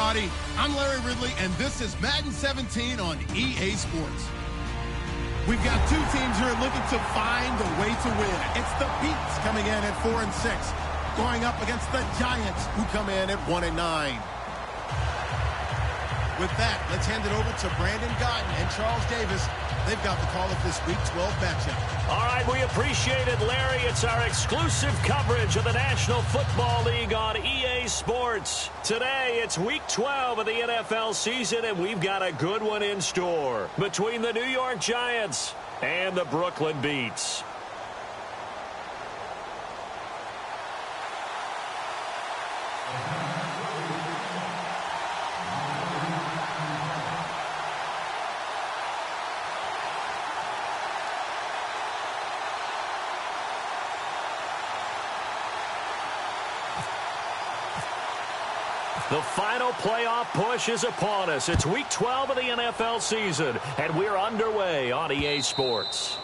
everybody. I'm Larry Ridley, and this is Madden 17 on EA Sports. We've got two teams here looking to find a way to win. It's the Beats coming in at 4-6, going up against the Giants, who come in at 1-9. With that, let's hand it over to Brandon Gotten and Charles Davis. They've got the call of this Week 12 matchup. All right, we appreciate it, Larry. It's our exclusive coverage of the National Football League on EA Sports. Today, it's Week 12 of the NFL season, and we've got a good one in store between the New York Giants and the Brooklyn Beats. The final playoff push is upon us. It's Week 12 of the NFL season, and we're underway on EA Sports.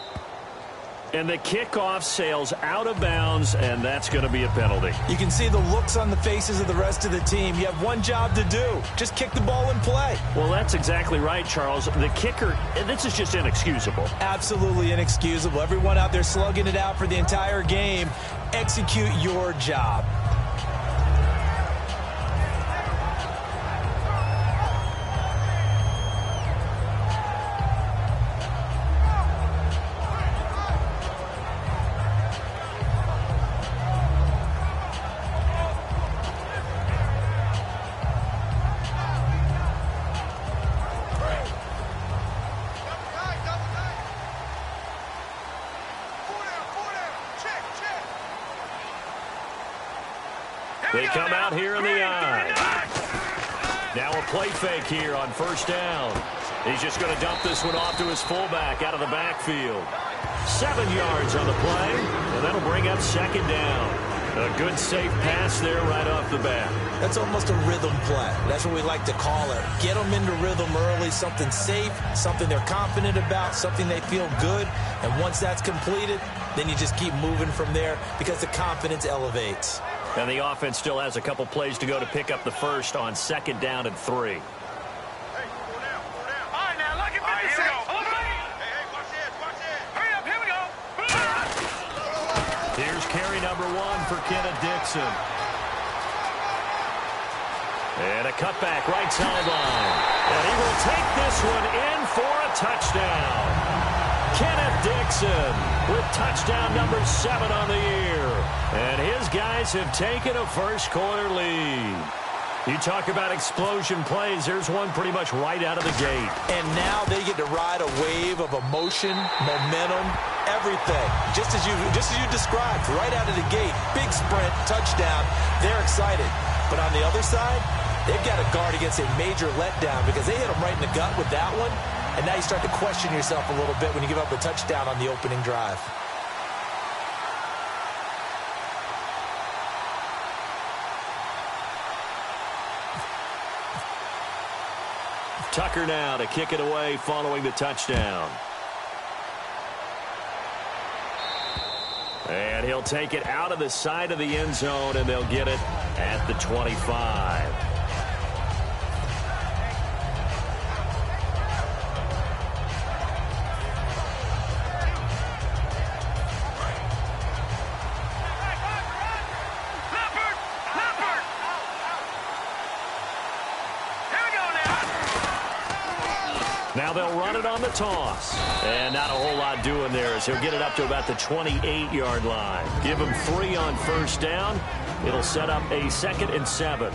And the kickoff sails out of bounds, and that's going to be a penalty. You can see the looks on the faces of the rest of the team. You have one job to do. Just kick the ball and play. Well, that's exactly right, Charles. The kicker, this is just inexcusable. Absolutely inexcusable. Everyone out there slugging it out for the entire game. Execute your job. They come out here in the eye. Now a play fake here on first down. He's just going to dump this one off to his fullback out of the backfield. 7 yards on the play, and that'll bring up second down. A good, safe pass there right off the bat. That's almost a rhythm play. That's what we like to call it. Get them into rhythm early, something safe, something they're confident about, something they feel good. And once that's completed, then you just keep moving from there because the confidence elevates. And the offense still has a couple plays to go to pick up the first on second down and 3. Here's carry number 1 for Kenneth Dixon. And a cutback right sideline. And he will take this one in for a touchdown. Kenneth Dixon with touchdown number 7 on the year. And his guys have taken a first-quarter lead. You talk about explosion plays. There's one pretty much right out of the gate. And now they get to ride a wave of emotion, momentum, everything. Just as you described, right out of the gate. Big sprint, touchdown. They're excited. But on the other side, they've got to guard against a major letdown because they hit them right in the gut with that one. And now you start to question yourself a little bit when you give up a touchdown on the opening drive. Tucker now to kick it away following the touchdown. And he'll take it out of the side of the end zone, and they'll get it at the 25. Now they'll run it on the toss. And not a whole lot doing there as he'll get it up to about the 28-yard line. Give him 3 on first down. It'll set up a 2nd and 7.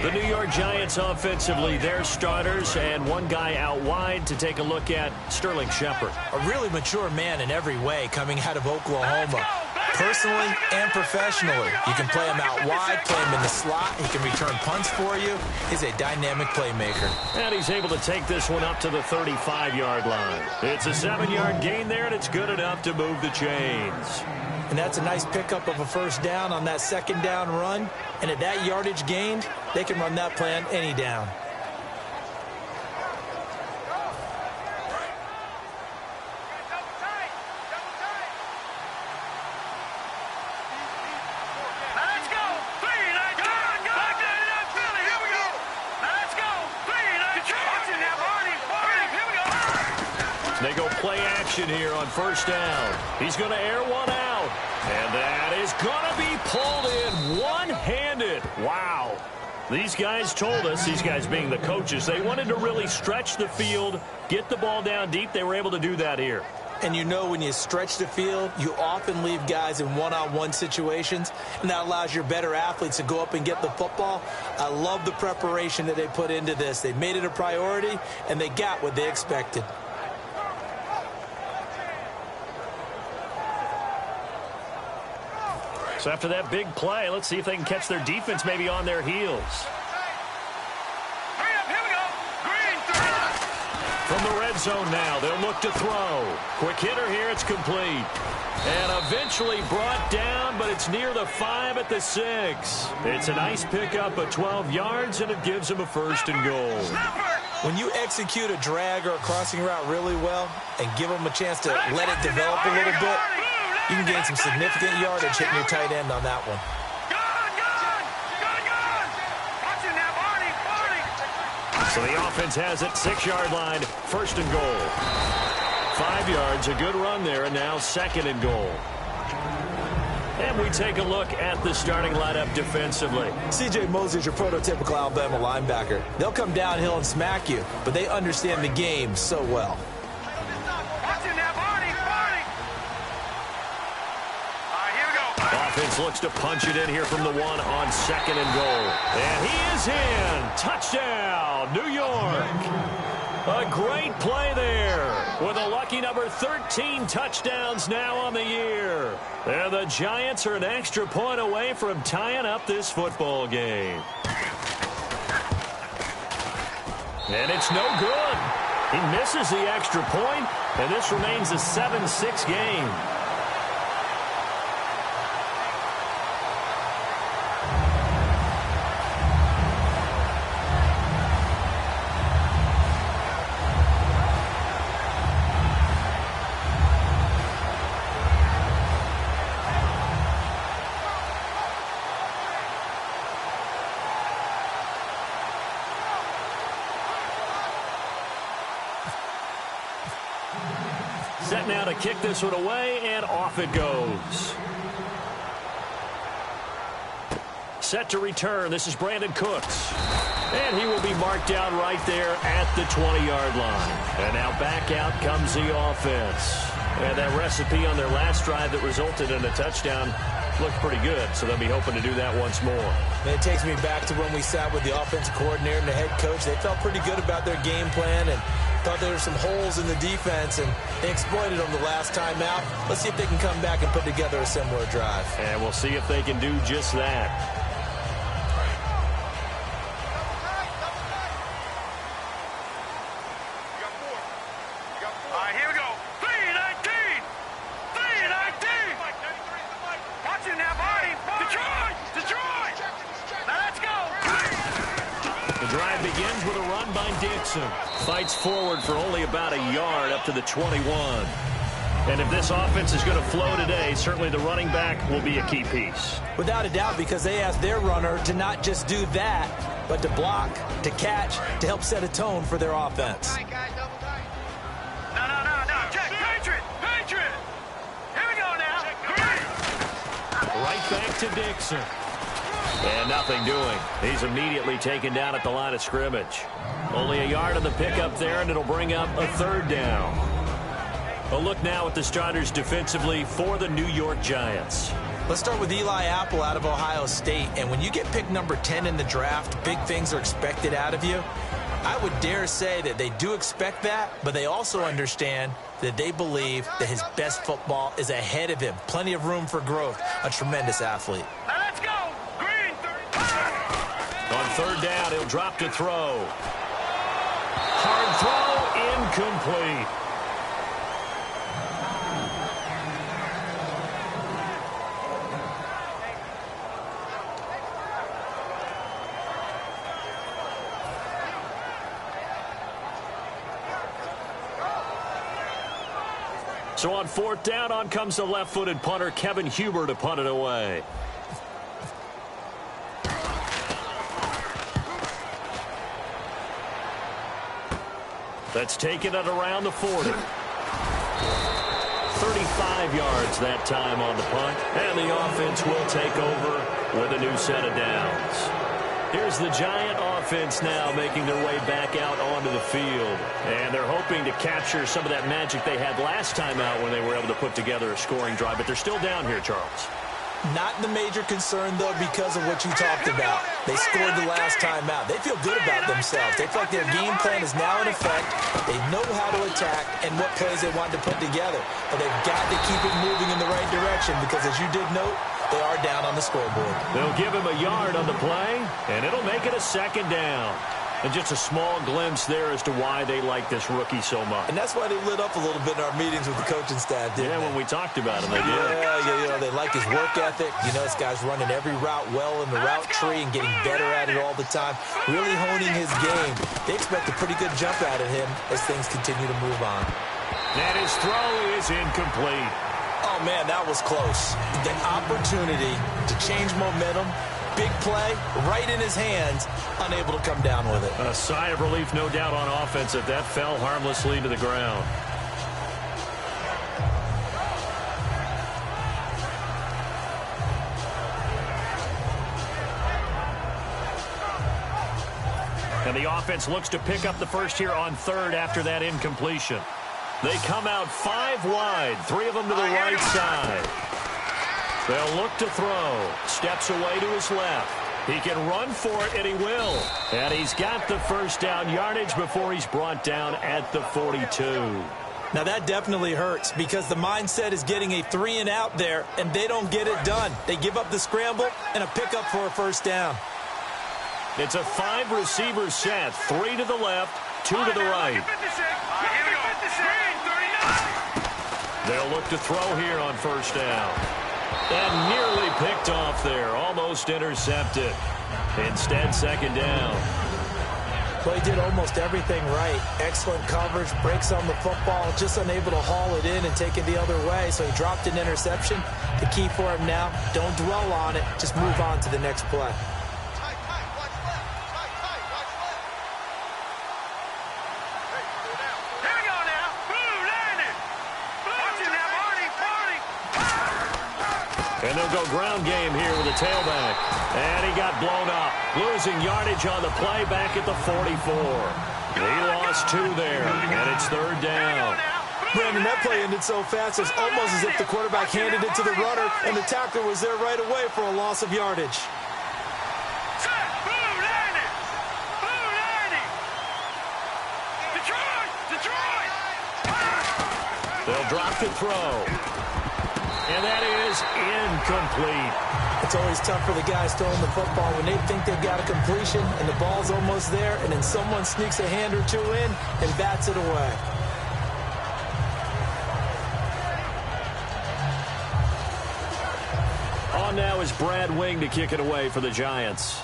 The New York Giants offensively, their starters, and one guy out wide to take a look at, Sterling Shepard. A really mature man in every way coming out of Oklahoma. Personally and professionally. You can play him out wide, play him in the slot. He can return punts for you. He's a dynamic playmaker. And he's able to take this one up to the 35-yard line. It's a 7-yard gain there, and it's good enough to move the chains. And that's a nice pickup of a first down on that second down run. And at that yardage gained, they can run that play on any down. play action here on first down. He's going to air one out. And that is going to be pulled in one-handed. Wow. These guys told us, these guys being the coaches, they wanted to really stretch the field, get the ball down deep. They were able to do that here. And you know when you stretch the field, you often leave guys in one-on-one situations, and that allows your better athletes to go up and get the football. I love the preparation that they put into this. They made it a priority, and they got what they expected. So after that big play, let's see if they can catch their defense maybe on their heels. From the red zone now, they'll look to throw. Quick hitter here, it's complete. And eventually brought down, but it's near the 5 at the 6. It's a nice pickup of 12 yards, and it gives them a 1st and goal. When you execute a drag or a crossing route really well and give them a chance to let it develop a little bit, you can gain some significant yardage hitting your tight end on that one. So the offense has it, 6-yard line, 1st and goal. 5 yards, a good run there, and now 2nd and goal. And we take a look at the starting lineup defensively. C.J. Mosley's your prototypical Alabama linebacker. They'll come downhill and smack you, but they understand the game so well. Offense looks to punch it in here from the 1 on 2nd and goal. And he is in. Touchdown, New York. A great play there with a lucky number 13 touchdowns now on the year. And the Giants are an extra point away from tying up this football game. And it's no good. He misses the extra point, and this remains a 7-6 game. Set now to kick this one away, and off it goes. Set to return. This is Brandon Cooks. And he will be marked down right there at the 20-yard line. And now back out comes the offense. And that recipe on their last drive that resulted in a touchdown looked pretty good, so they'll be hoping to do that once more. And it takes me back to when we sat with the offensive coordinator and the head coach. They felt pretty good about their game plan and thought there were some holes in the defense, and they exploited them the last time out. Let's see if they can come back and put together a similar drive. And we'll see if they can do just that. All right, here we go. 3-19. 3-19. Watch it now, buddy. Detroit. Detroit. Now let's go. The drive begins with a run by Dixon. Fights forward for only about a yard up to the 21. And if this offense is going to flow today, certainly the running back will be a key piece. Without a doubt, because they asked their runner to not just do that, but to block, to catch, to help set a tone for their offense. No. Check. Patriot. Here we go now. Right back to Dixon. And nothing doing. He's immediately taken down at the line of scrimmage. Only a yard on the pickup there, and it'll bring up a 3rd down. A look now at the starters defensively for the New York Giants. Let's start with Eli Apple out of Ohio State. And when you get picked number 10 in the draft, big things are expected out of you. I would dare say that they do expect that, but they also understand that they believe that his best football is ahead of him. Plenty of room for growth. A tremendous athlete. Now let's go. Green. On 3rd down, he'll drop to throw. Hard throw, incomplete. So on 4th down, on comes the left-footed punter, Kevin Huber, to punt it away. That's taken at around the 40. 5 yards that time on the punt. And the offense will take over with a new set of downs. Here's the Giant offense now making their way back out onto the field. And they're hoping to capture some of that magic they had last time out when they were able to put together a scoring drive. But they're still down here, Charles. Not the major concern, though, because of what you talked about. They scored the last time out. They feel good about themselves. They feel like their game plan is now in effect. They know how to attack and what plays they want to put together. But they've got to keep it moving in the right direction because, as you did note, they are down on the scoreboard. They'll give him a yard on the play, and it'll make it a 2nd down. And just a small glimpse there as to why they like this rookie so much. And that's why they lit up a little bit in our meetings with the coaching staff, didn't they? Yeah, when we talked about him, they did. Yeah, you know, they like his work ethic. You know, this guy's running every route well in the route tree and getting better at it all the time, really honing his game. They expect a pretty good jump out of him as things continue to move on. And his throw is incomplete. Oh, man, that was close. The opportunity to change momentum, big play, right in his hands, unable to come down with it. A sigh of relief, no doubt, on offense if that fell harmlessly to the ground. And the offense looks to pick up the first here on 3rd after that incompletion. They come out 5 wide, 3 of them to the right side. They'll look to throw. Steps away to his left. He can run for it, and he will. And he's got the first down yardage before he's brought down at the 42. Now, that definitely hurts because the mindset is getting a 3-and-out there, and they don't get it done. They give up the scramble and a pickup for a first down. It's a 5-receiver set. 3 to the left, 2 to the right. They'll look to throw here on first down. And nearly picked off there. Almost intercepted. Instead, 2nd down. Well, he did almost everything right. Excellent coverage, breaks on the football, just unable to haul it in and take it the other way. So he dropped an interception. The key for him now, don't dwell on it. Just move on to the next play. And they'll go ground game here with a tailback. And he got blown up. Losing yardage on the play back at the 44. He lost 2 there, and it's 3rd down. Brandon, that play ended so fast, it's almost as if the quarterback handed it to the runner, and the tackler was there right away for a loss of yardage. They'll drop to throw. And that is incomplete. It's always tough for the guys throwing the football when they think they've got a completion and the ball's almost there, and then someone sneaks a hand or 2 in and bats it away. On now is Brad Wing to kick it away for the Giants.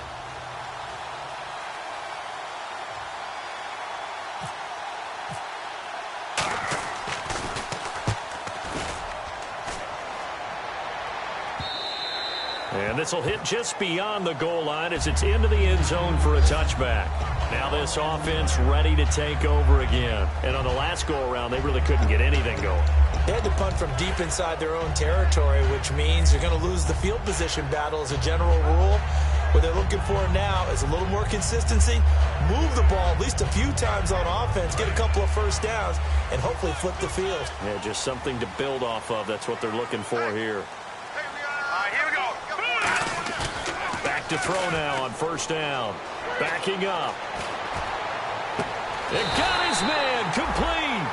And this will hit just beyond the goal line as it's into the end zone for a touchback. Now this offense ready to take over again. And on the last go-around, they really couldn't get anything going. They had to punt from deep inside their own territory, which means you're going to lose the field position battle as a general rule. What they're looking for now is a little more consistency, move the ball at least a few times on offense, get a couple of first downs, and hopefully flip the field. Yeah, just something to build off of. That's what they're looking for here. Back to throw now on first down. Backing up. And got his man complete.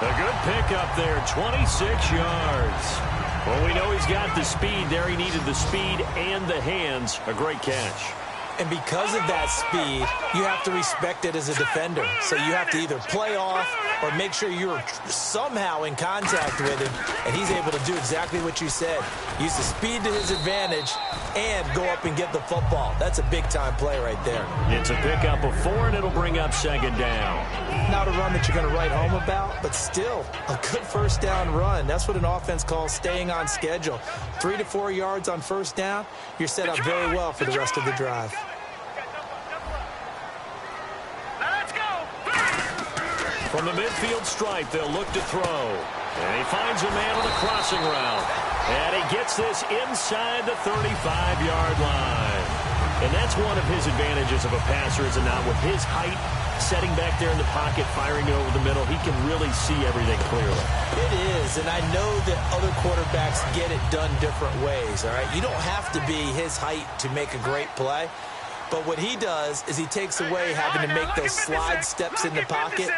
A good pickup there, 26 yards. Well, we know he's got the speed there. He needed the speed and the hands. A great catch. And because of that speed, you have to respect it as a defender. So you have to either play off or make sure you're somehow in contact with him, and he's able to do exactly what you said. Use the speed to his advantage and go up and get the football. That's a big-time play right there. It's a pickup of 4, and it'll bring up second down. Not a run that you're going to write home about, but still a good first down run. That's what an offense calls staying on schedule. 3 to 4 yards on first down, you're set up very well for the rest of the drive. From the midfield stripe, they'll look to throw. And he finds a man on the crossing route. And he gets this inside the 35-yard line. And that's one of his advantages of a passer, is it not? With his height, setting back there in the pocket, firing it over the middle, he can really see everything clearly. It is, and I know that other quarterbacks get it done different ways, all right? You don't have to be his height to make a great play. But what he does is he takes away having to make those slide steps in the pocket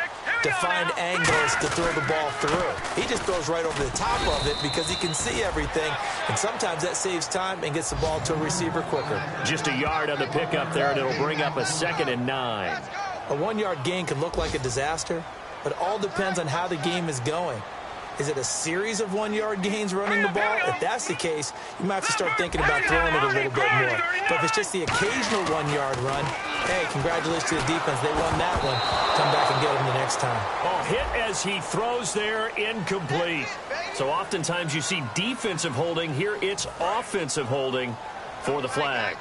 to find angles to throw the ball through. He just throws right over the top of it because he can see everything, and sometimes that saves time and gets the ball to a receiver quicker. Just a yard on the pickup there, and it'll bring up a 2nd and 9. A 1-yard gain can look like a disaster, but it all depends on how the game is going. Is it a series of 1-yard gains running the ball? If that's the case, you might have to start thinking about throwing it a little bit more. But if it's just the occasional 1-yard run, hey, congratulations to the defense. They won that one. Come back and get them the next time. Oh, hit as he throws there, incomplete. So oftentimes you see defensive holding. Here it's offensive holding for the flag.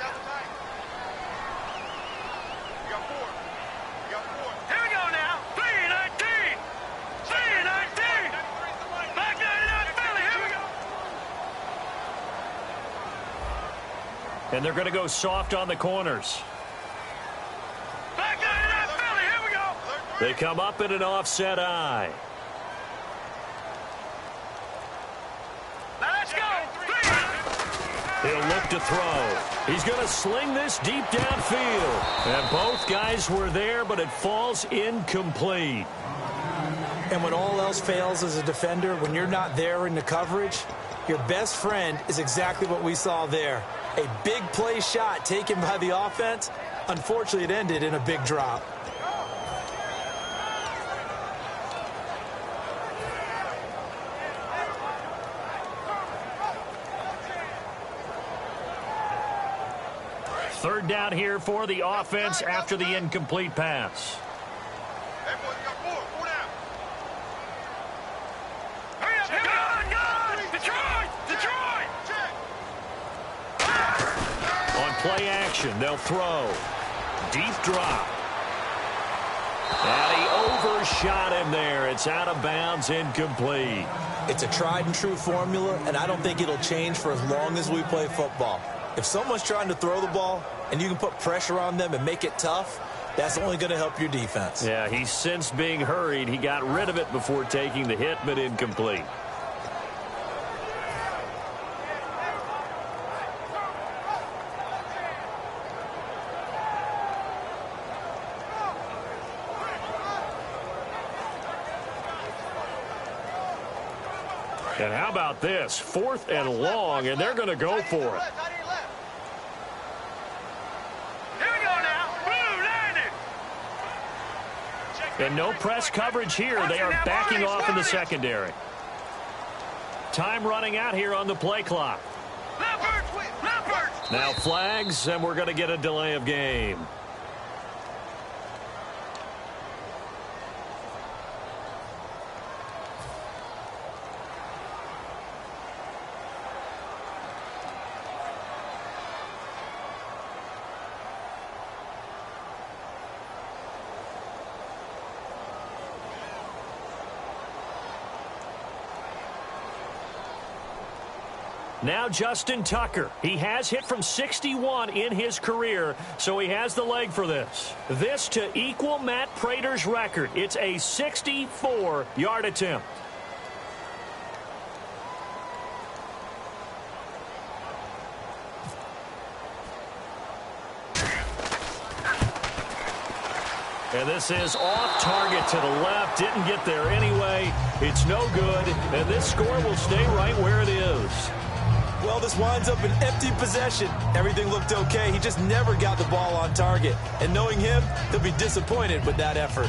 And they're going to go soft on the corners. They come up in an offset eye. Let's go. He'll look to throw. He's going to sling this deep downfield. And both guys were there, but it falls incomplete. And when all else fails as a defender, when you're not there in the coverage, your best friend is exactly what we saw there. A big play shot taken by the offense. Unfortunately, it ended in a big drop. Third down here for the offense after the incomplete pass. Play action. They'll throw. Deep drop. And he overshot him there. It's out of bounds, incomplete. It's a tried and true formula, and I don't think it'll change for as long as we play football. If someone's trying to throw the ball and you can put pressure on them and make it tough, that's only going to help your defense. Yeah, he sensed being hurried. He got rid of it before taking the hit, but incomplete. And how about this? 4th and long, and they're going to go for it. Here we go now. Blue landed. And no press coverage here. They are backing off in the secondary. Time running out here on the play clock. Now flags, and we're going to get a delay of game. Now Justin Tucker. He has hit from 61 in his career, so he has the leg for this. This to equal Matt Prater's record. It's a 64-yard attempt. And this is off target to the left. Didn't get there anyway. It's no good. And this score will stay right where it is. Well, this winds up an empty possession. Everything looked okay. He just never got the ball on target. And knowing him, he'll be disappointed with that effort.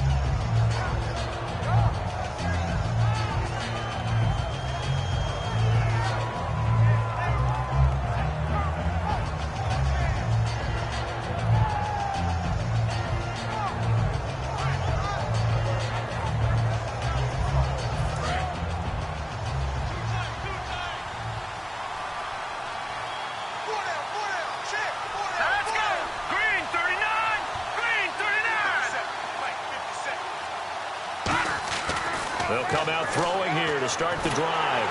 They'll come out throwing here to to start the drive.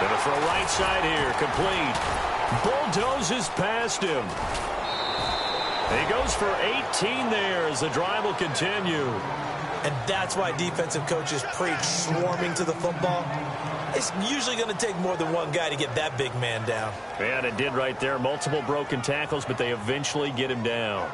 Going to throw right side here, complete. Bulldozes past him. He goes for 18 there as the drive will continue. And that's why defensive coaches preach swarming to the football. It's usually going to take more than one guy to get that big man down. Yeah, it did right there. Multiple broken tackles, but they eventually get him down.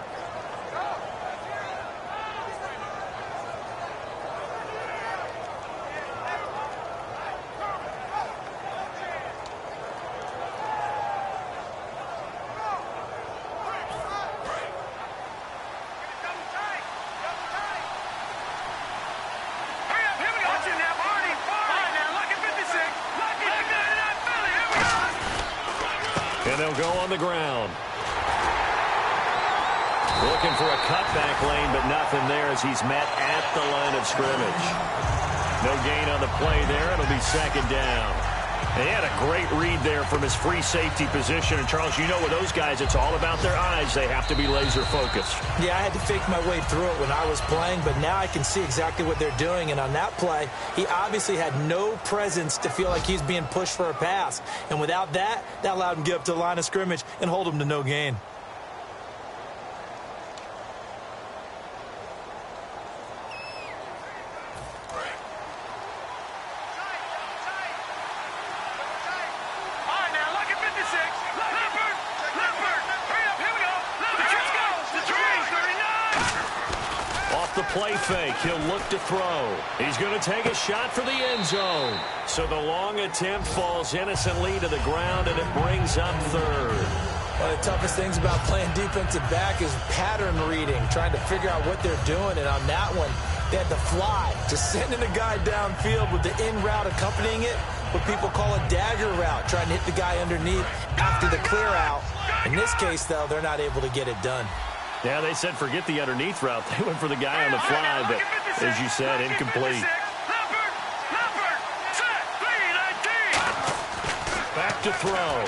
And they'll go on the ground. Looking for a cutback lane, but nothing there as he's met at the line of scrimmage. No gain on the play there. It'll be second down. He had a great read there from his free safety position. And, Charles, you know with those guys, it's all about their eyes. They have to be laser-focused. Yeah, I had to fake my way through it when I was playing, but now I can see exactly what they're doing. And on that play, he obviously had no presence to feel like he's being pushed for a pass. And without that, that allowed him to get up to the line of scrimmage and hold him to no gain. The play fake. He'll look to throw. He's going to take a shot for the end zone. So the long attempt falls innocently to the ground, and it brings up third. One of the toughest things about playing defensive back is pattern reading, trying to figure out what they're doing. And on that one, they had to fly, just sending a guy downfield with the in route accompanying it, what people call a dagger route, trying to hit the guy underneath after the clear out. In this case, though, they're not able to get it done. Yeah, they said forget the underneath route. They went for the guy on the fly, but as you said, incomplete. Back to throw.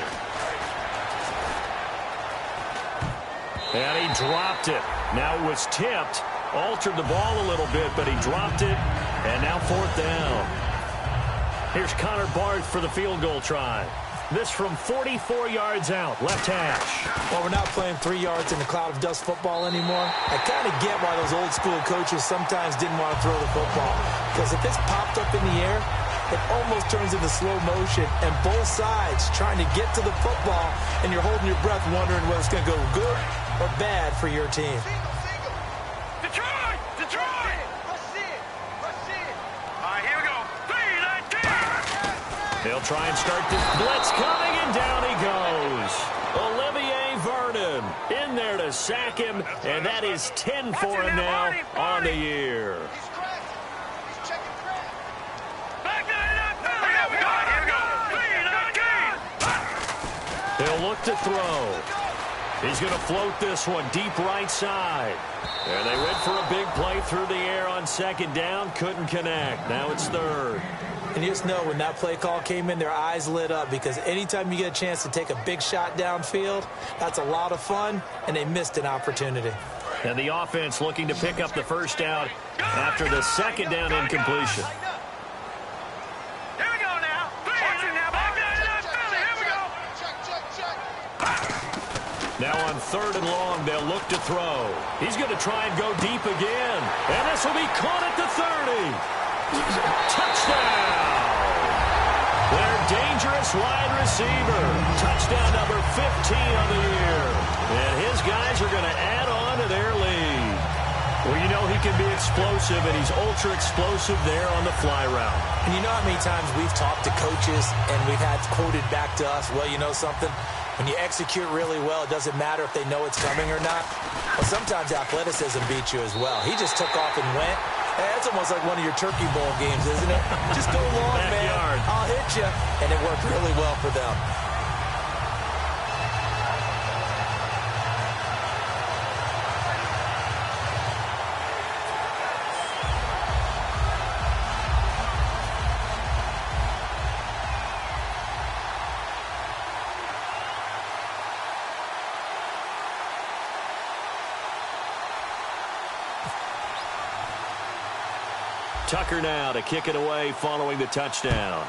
And he dropped it. Now it was tipped. Altered the ball a little bit, but he dropped it. And now fourth down. Here's Connor Barth for the field goal try. This from 44 yards out, left hash. Well, we're not playing 3 yards in a cloud of dust football anymore. I kind of get why those old school coaches sometimes didn't want to throw the football. Because if it's popped up in the air, it almost turns into slow motion. And both sides trying to get to the football, and you're holding your breath wondering whether it's going to go good or bad for your team. Detroit! Detroit! All right, here we go. 3-19! They'll try and start this blitz coming, and down he goes. Olivier Vernon in there to sack him, and that is 10 for him now on the year. He's checking crack. Back to here we go. 3-19! He'll look to throw. He's going to float this one deep right side. And they went for a big play through the air on second down. Couldn't connect. Now it's third. And you just know when that play call came in, their eyes lit up, because anytime you get a chance to take a big shot downfield, that's a lot of fun, and they missed an opportunity. And the offense looking to pick up the first down after the second down incompletion. Here we go now. Watch it now. Back to Philly. Here we go. Now on third and long, they'll look to throw. He's going to try and go deep again. And this will be caught at the 30. Touchdown! Their dangerous wide receiver. Touchdown number 15 on the year. And his guys are going to add on to their lead. Well, you know he can be explosive, and he's ultra-explosive there on the fly route. And you know how many times we've talked to coaches and we've had quoted back to us, well, you know something? When you execute really well, it doesn't matter if they know it's coming or not. Well, sometimes athleticism beats you as well. He just took off and went. Hey, that's almost like one of your Turkey Bowl games, isn't it? Just go long, man. I'll hit you. And it worked really well for them. Tucker now to kick it away following the touchdown.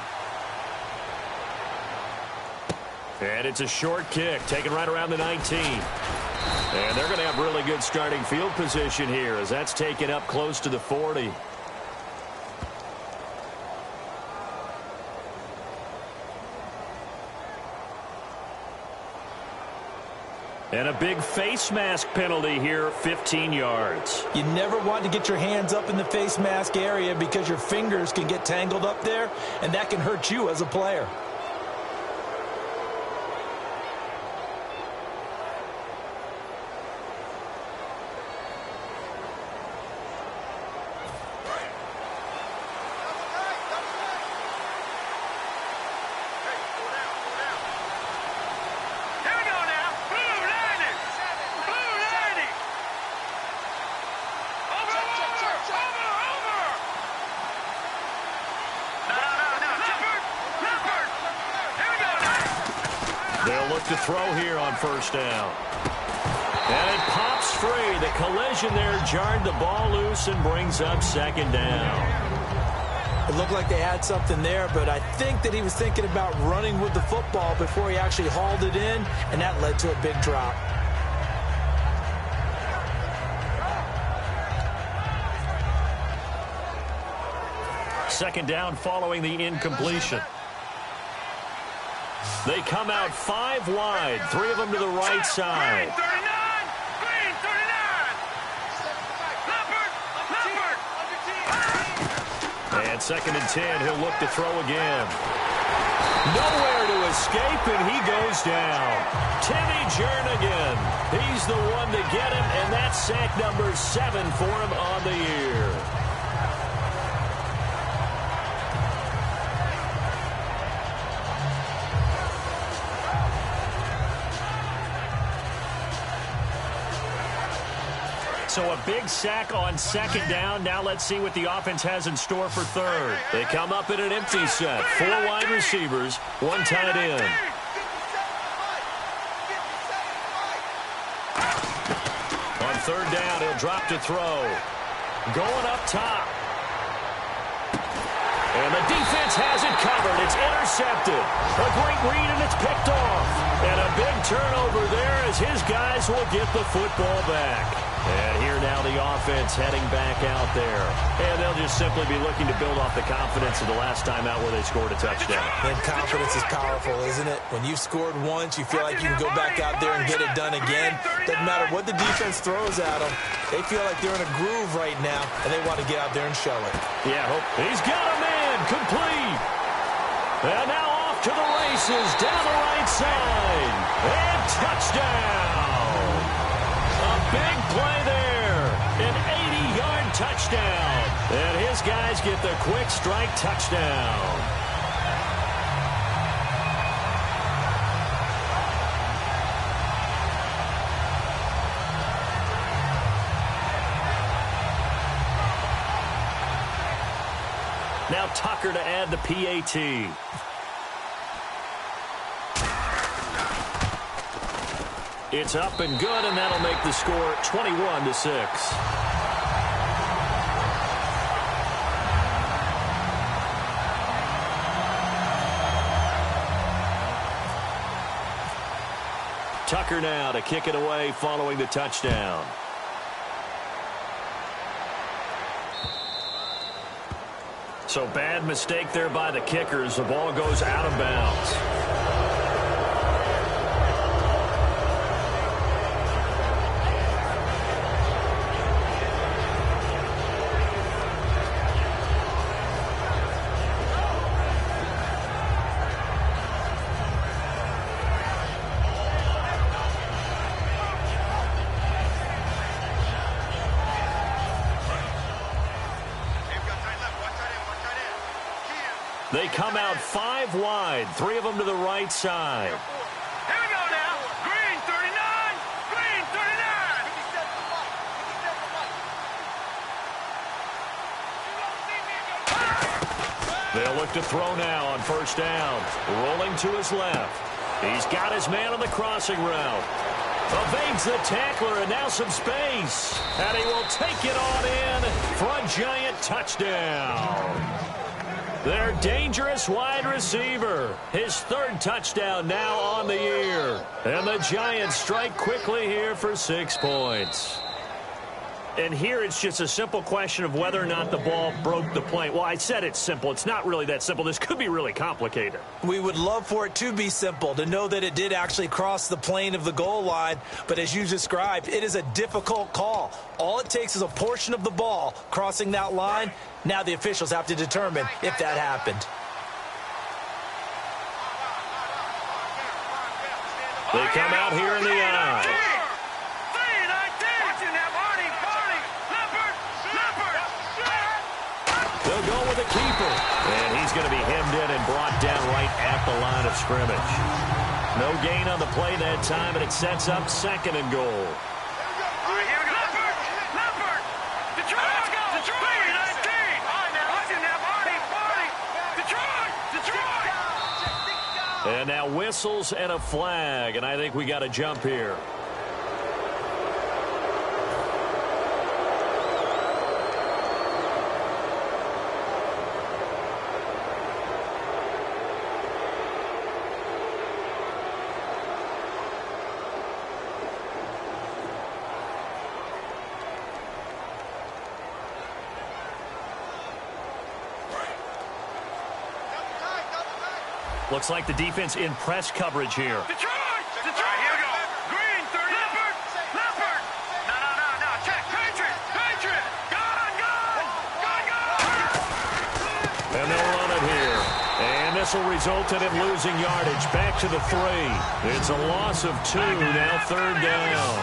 And it's a short kick, taken right around the 19. And they're going to have really good starting field position here as that's taken up close to the 40. And a big face mask penalty here, 15 yards. You never want to get your hands up in the face mask area because your fingers can get tangled up there, and that can hurt you as a player. They'll look to throw here on first down. And it pops free. The collision there jarred the ball loose and brings up second down. It looked like they had something there, but I think that he was thinking about running with the football before he actually hauled it in, and that led to a big drop. Second down following the incompletion. They come out 5 wide, 3 of them to the right side. Green 39. And second and 10, he'll look to throw again. Nowhere to escape, and he goes down. Timmy Jernigan, he's the one to get him, and that's sack number 7 for him on the year. So a big sack on second down. Now let's see what the offense has in store for third. They come up in an empty set. 4 wide receivers, 1 tight end. On third down, he'll drop to throw. Going up top. And the defense has it covered. It's intercepted. A great read, and it's picked off. And a big turnover there as his guys will get the football back. And here now the offense heading back out there. And they'll just simply be looking to build off the confidence of the last time out where they scored a touchdown. And confidence is powerful, isn't it? When you've scored once, you feel like you can go back out there and get it done again. Doesn't matter what the defense throws at them. They feel like they're in a groove right now, and they want to get out there and show it. Yeah, he's got a man complete. And now off to the races down the right side. And touchdown. A big play there. An 80-yard touchdown. And his guys get the quick strike touchdown. Now Tucker to add the PAT. It's up and good, and that'll make the score 21-6. Tucker now to kick it away following the touchdown. So bad mistake there by the kickers. The ball goes out of bounds. They come out 5 wide, 3 of them to the right side. Here we go now. Green 39. Green 39. They'll look to throw now on first down. Rolling to his left. He's got his man on the crossing route. Evades the tackler, and now some space. And he will take it on in for a giant touchdown. Their dangerous wide receiver. His third touchdown now on the year. And the Giants strike quickly here for 6 points. And here it's just a simple question of whether or not the ball broke the plane. Well, I said it's simple. It's not really that simple. This could be really complicated. We would love for it to be simple, to know that it did actually cross the plane of the goal line. But as you described, it is a difficult call. All it takes is a portion of the ball crossing that line. Now the officials have to determine if that happened. They come out here in the eye. They'll go with a keeper. And he's going to be hemmed in and brought down right at the line of scrimmage. No gain on the play that time, and it sets up 2nd and goal. All right, here we go. Leopard! Detroit! Let's go! Detroit! 19! Watching now, Marty! Detroit! And now whistles and a flag, and I think we got to jump here. Looks like the defense in press coverage here. Detroit! Here we go. Green, 30. Leopard! No. Check. Patriot! Gone! And they'll run it here. And this will result in him losing yardage. Back to the 3. It's a loss of 2. Now 3rd down.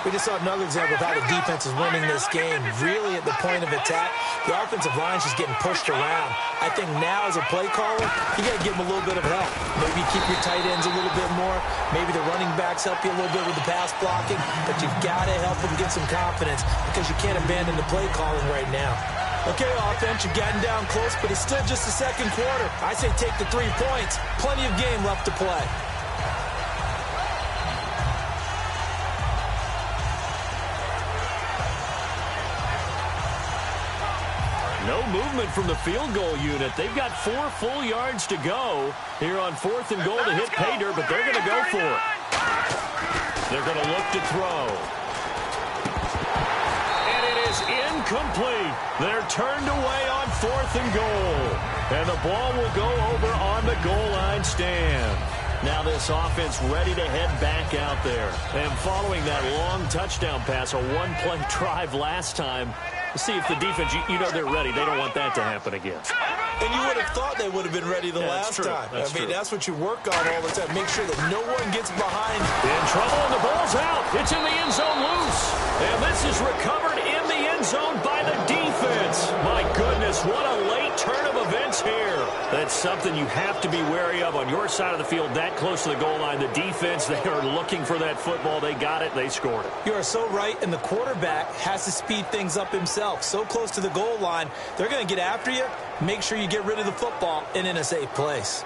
We just saw another example of how the defense is winning this game. Really at the point of attack, the offensive line's just getting pushed around. I think now as a play caller, you got to give them a little bit of help. Maybe keep your tight ends a little bit more. Maybe the running backs help you a little bit with the pass blocking. But you've got to help them get some confidence because you can't abandon the play calling right now. Okay, offense, you've gotten down close, but it's still just the 2nd quarter. I say take the 3 points. Plenty of game left to play. No movement from the field goal unit. They've got 4 full yards to go here on 4th and goal to hit pay dirt, but they're going to go for it. They're going to look to throw. And it is incomplete. They're turned away on 4th and goal. And the ball will go over on the goal line stand. Now this offense ready to head back out there. And following that long touchdown pass, a 1-play drive last time, see if the defense, you know they're ready. They don't want that to happen again. And you would have thought they would have been ready the last time. I mean, that's what you work on all the time. Make sure that no one gets behind. In trouble, and the ball's out. It's in the end zone loose. And this is recovered in the end zone by the defense. My goodness, what a late turn of events here. That's something you have to be wary of on your side of the field, that close to the goal line. The defense, they are looking for that football. They got it. They scored it. You are so right, and the quarterback has to speed things up himself. So close to the goal line, they're going to get after you. Make sure you get rid of the football and in a safe place.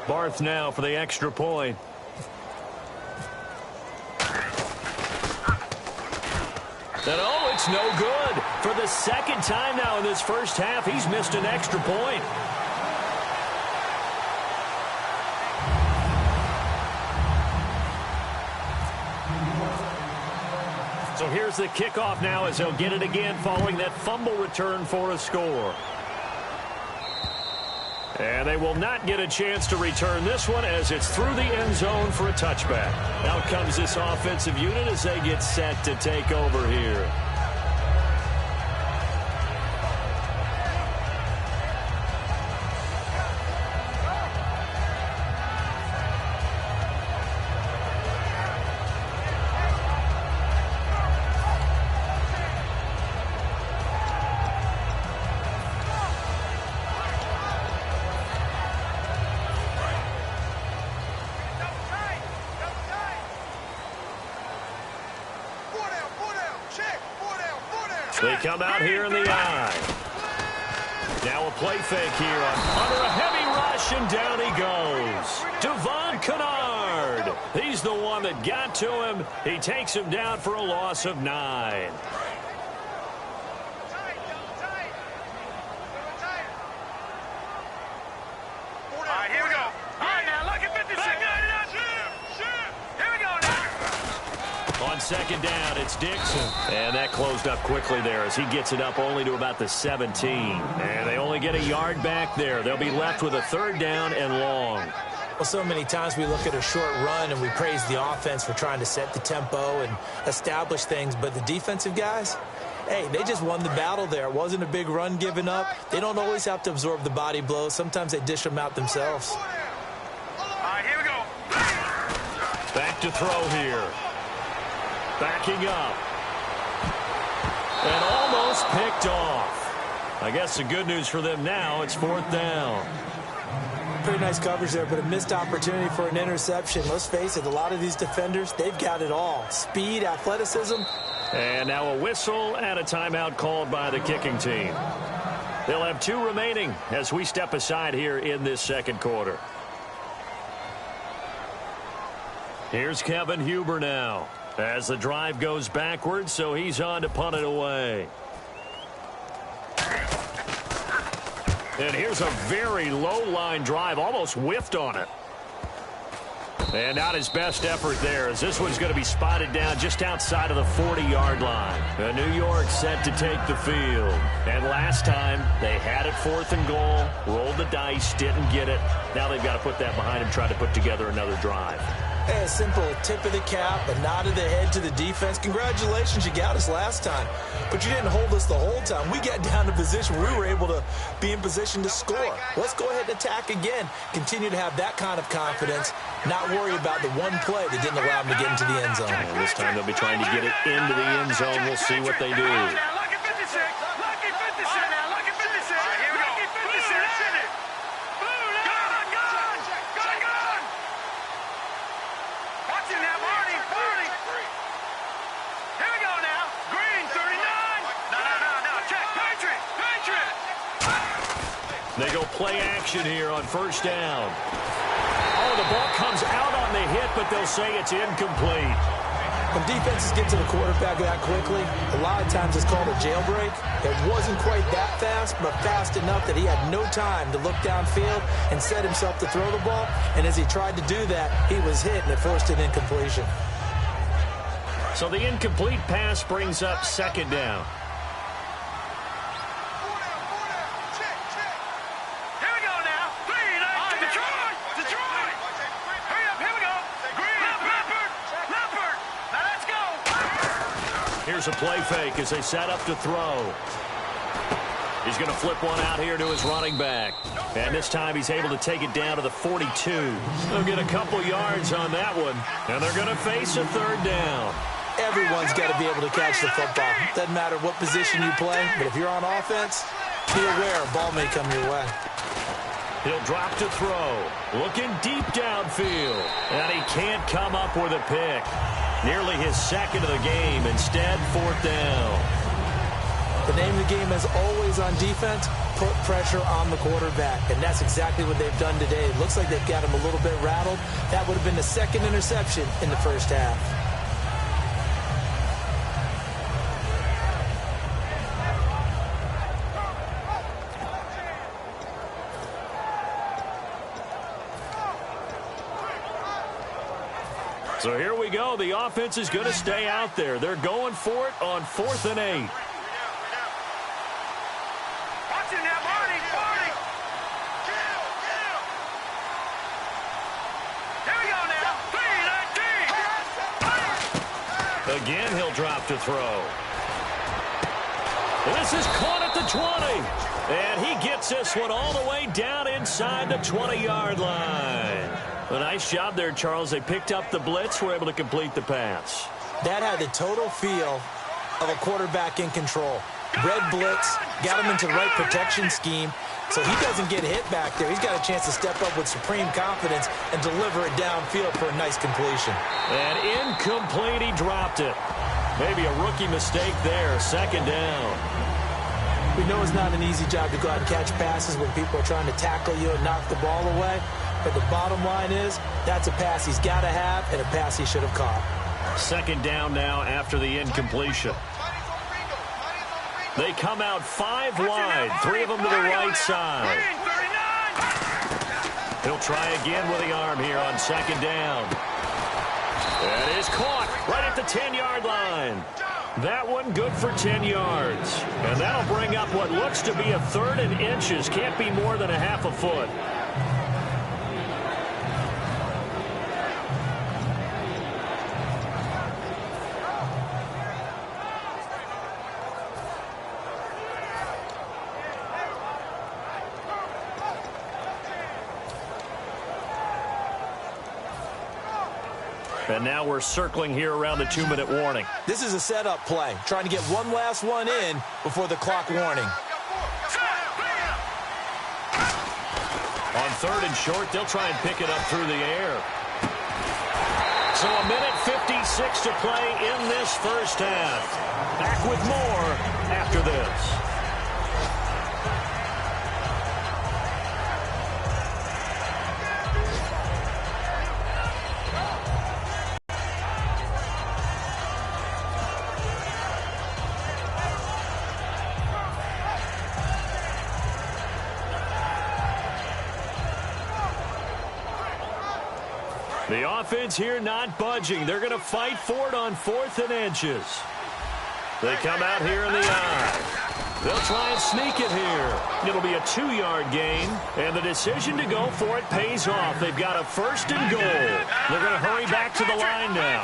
Barth now for the extra point. And oh, it's no good. For the 2nd time now in this first half, he's missed an extra point. So here's the kickoff now as he'll get it again following that fumble return for a score. And they will not get a chance to return this one as it's through the end zone for a touchback. Out comes this offensive unit as they get set to take over here. They come out here in the eye. Now a play fake here under a heavy rush, and down he goes. Devon Kennard. He's the one that got to him. He takes him down for a loss of 9. On second down, it's Dixon. And that closed up quickly there as he gets it up only to about the 17. And they only get a yard back there. They'll be left with a 3rd down and long. Well, so many times we look at a short run and we praise the offense for trying to set the tempo and establish things. But the defensive guys, hey, they just won the battle there. It wasn't a big run given up. They don't always have to absorb the body blows. Sometimes they dish them out themselves. All right, here we go. Back to throw here. Backing up. And almost picked off. I guess the good news for them now, it's 4th down. Pretty nice coverage there, but a missed opportunity for an interception. Let's face it, a lot of these defenders, they've got it all. Speed, athleticism. And now a whistle and a timeout called by the kicking team. They'll have 2 remaining as we step aside here in this second quarter. Here's Kevin Huber now as the drive goes backwards, so he's on to punt it away. And here's a very low-line drive, almost whiffed on it. And not his best effort there, as this one's going to be spotted down just outside of the 40-yard line. New York set to take the field. And last time, they had it 4th and goal, rolled the dice, didn't get it. Now they've got to put that behind them, try to put together another drive. Hey, a simple tip of the cap, a nod of the head to the defense. Congratulations, you got us last time. But you didn't hold us the whole time. We got down to position where we were able to be in position to score. Let's go ahead and attack again. Continue to have that kind of confidence. Not worry about the one play that didn't allow them to get into the end zone. And this time they'll be trying to get it into the end zone. We'll see what they do. They go play action here on 1st down. Oh, the ball comes out on the hit, but they'll say it's incomplete. When defenses get to the quarterback that quickly, a lot of times it's called a jailbreak. It wasn't quite that fast, but fast enough that he had no time to look downfield and set himself to throw the ball. And as he tried to do that, he was hit, and it forced an incompletion. So the incomplete pass brings up 2nd down. Here's a play fake as they set up to throw. He's going to flip one out here to his running back. And this time he's able to take it down to the 42. They'll get a couple yards on that one. And they're going to face a 3rd down. Everyone's got to be able to catch the football. Doesn't matter what position you play, but if you're on offense, be aware a ball may come your way. He'll drop to throw. Looking deep downfield. And he can't come up with a pick. Nearly his 2nd of the game. Instead, 4th down. The name of the game is always on defense, put pressure on the quarterback. And that's exactly what they've done today. It looks like they've got him a little bit rattled. That would have been the 2nd interception in the 1st half. So here we go. The offense is going to stay out there. They're going for it on 4th and 8. Again, he'll drop to throw. This is caught at the 20. And he gets this one all the way down inside the 20-yard line. A nice job there, Charles. They picked up the blitz, were able to complete the pass. That had the total feel of a quarterback in control. Red blitz, got him into the right protection scheme, so he doesn't get hit back there. He's got a chance to step up with supreme confidence and deliver it downfield for a nice completion. And incomplete, he dropped it. Maybe a rookie mistake there. Second down. We know it's not an easy job to go out and catch passes when people are trying to tackle you and knock the ball away. But the bottom line is, that's a pass he's got to have and a pass he should have caught. Second down now after the incompletion. They come out 5 wide, 3 of them to the right side. He'll try again with the arm here on second down. That is caught right at the 10-yard line. That one good for 10 yards. And that'll bring up what looks to be a 3rd and inches. Can't be more than a half a foot. And now we're circling here around the 2-minute warning. This is a setup play, trying to get one last one in before the clock warning. On 3rd and short, they'll try and pick it up through the air. So a minute 56 to play in this first half. Back with more after this. The offense here not budging. They're going to fight for it on 4th and inches. They come out here in the eye. They'll try and sneak it here. It'll be a 2-yard gain, and the decision to go for it pays off. They've got a 1st and goal. They're going to hurry back to the line now.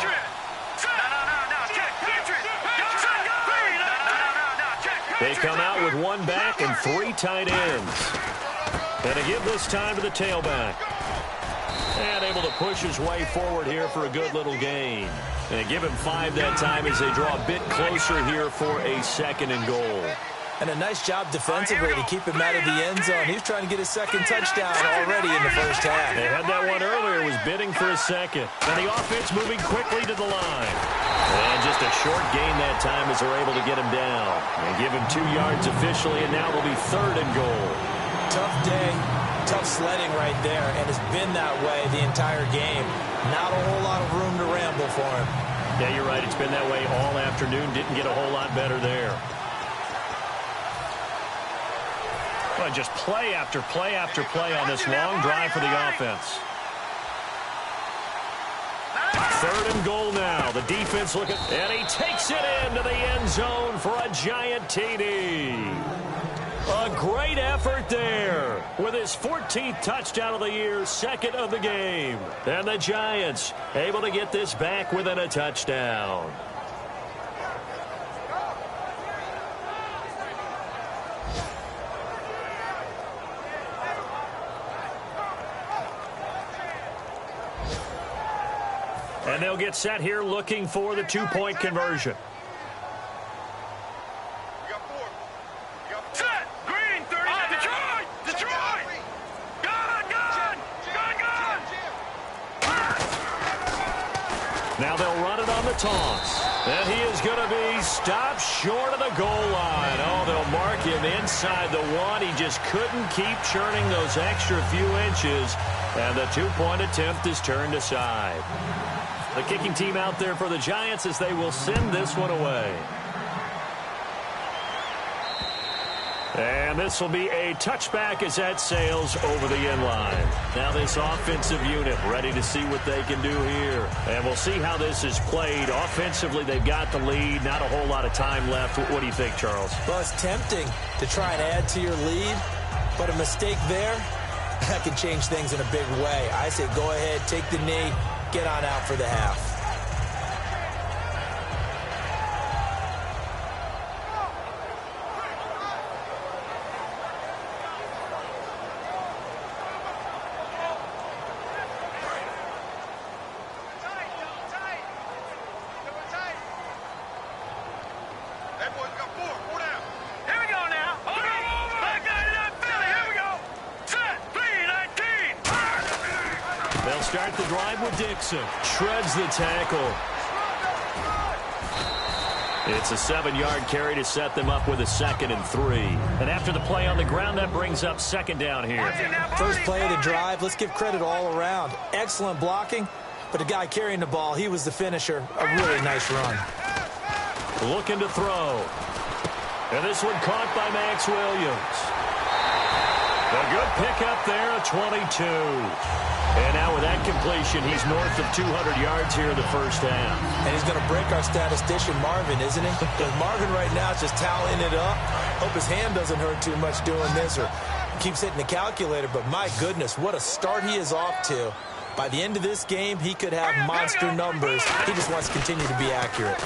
They come out with 1 back and 3 tight ends. And to give this time to the tailback. And able to push his way forward here for a good little gain. And give him 5 that time as they draw a bit closer here for a 2nd and goal. And a nice job defensively to keep him out of the end zone. He was trying to get his 2nd touchdown already in the first half. They had that one earlier, was bidding for a 2nd. And the offense moving quickly to the line. And just a short gain that time as they're able to get him down. And give him 2 yards officially, and now it'll be 3rd and goal. Tough day. Tough sledding right there, and it's been that way the entire game. Not a whole lot of room to ramble for him. Yeah, you're right. It's been that way all afternoon. Didn't get a whole lot better there. But just play after play after play on this long drive for the offense. 3rd and goal now. The defense looking, and he takes it into the end zone for a giant TD. A great effort there with his 14th touchdown of the year, 2nd of the game. And the Giants able to get this back within a touchdown. And they'll get set here looking for the 2-point conversion. Now they'll run it on the toss. And he is going to be stopped short of the goal line. Oh, they'll mark him inside the 1. He just couldn't keep churning those extra few inches. And the 2-point attempt is turned aside. The kicking team out there for the Giants as they will send this one away. And this will be a touchback as that sails over the end line. Now this offensive unit ready to see what they can do here. And we'll see how this is played. Offensively, they've got the lead. Not a whole lot of time left. What do you think, Charles? Well, it's tempting to try and add to your lead, but a mistake there, that can change things in a big way. I say go ahead, take the knee, get on out for the half. Start the drive with Dixon. Shreds the tackle. It's a 7-yard carry to set them up with a 2nd and 3. And after the play on the ground, that brings up 2nd down here. First play of the drive, let's give credit all around. Excellent blocking, but the guy carrying the ball, he was the finisher. A really nice run. Looking to throw. And this one caught by Max Williams. A good pickup there, a 22. And now with that completion, he's north of 200 yards here in the first half. And he's going to break our statistician, Marvin, isn't he? Because Marvin right now is just tallying it up. Hope his hand doesn't hurt too much doing this or keeps hitting the calculator. But my goodness, what a start he is off to. By the end of this game, he could have monster numbers. He just wants to continue to be accurate.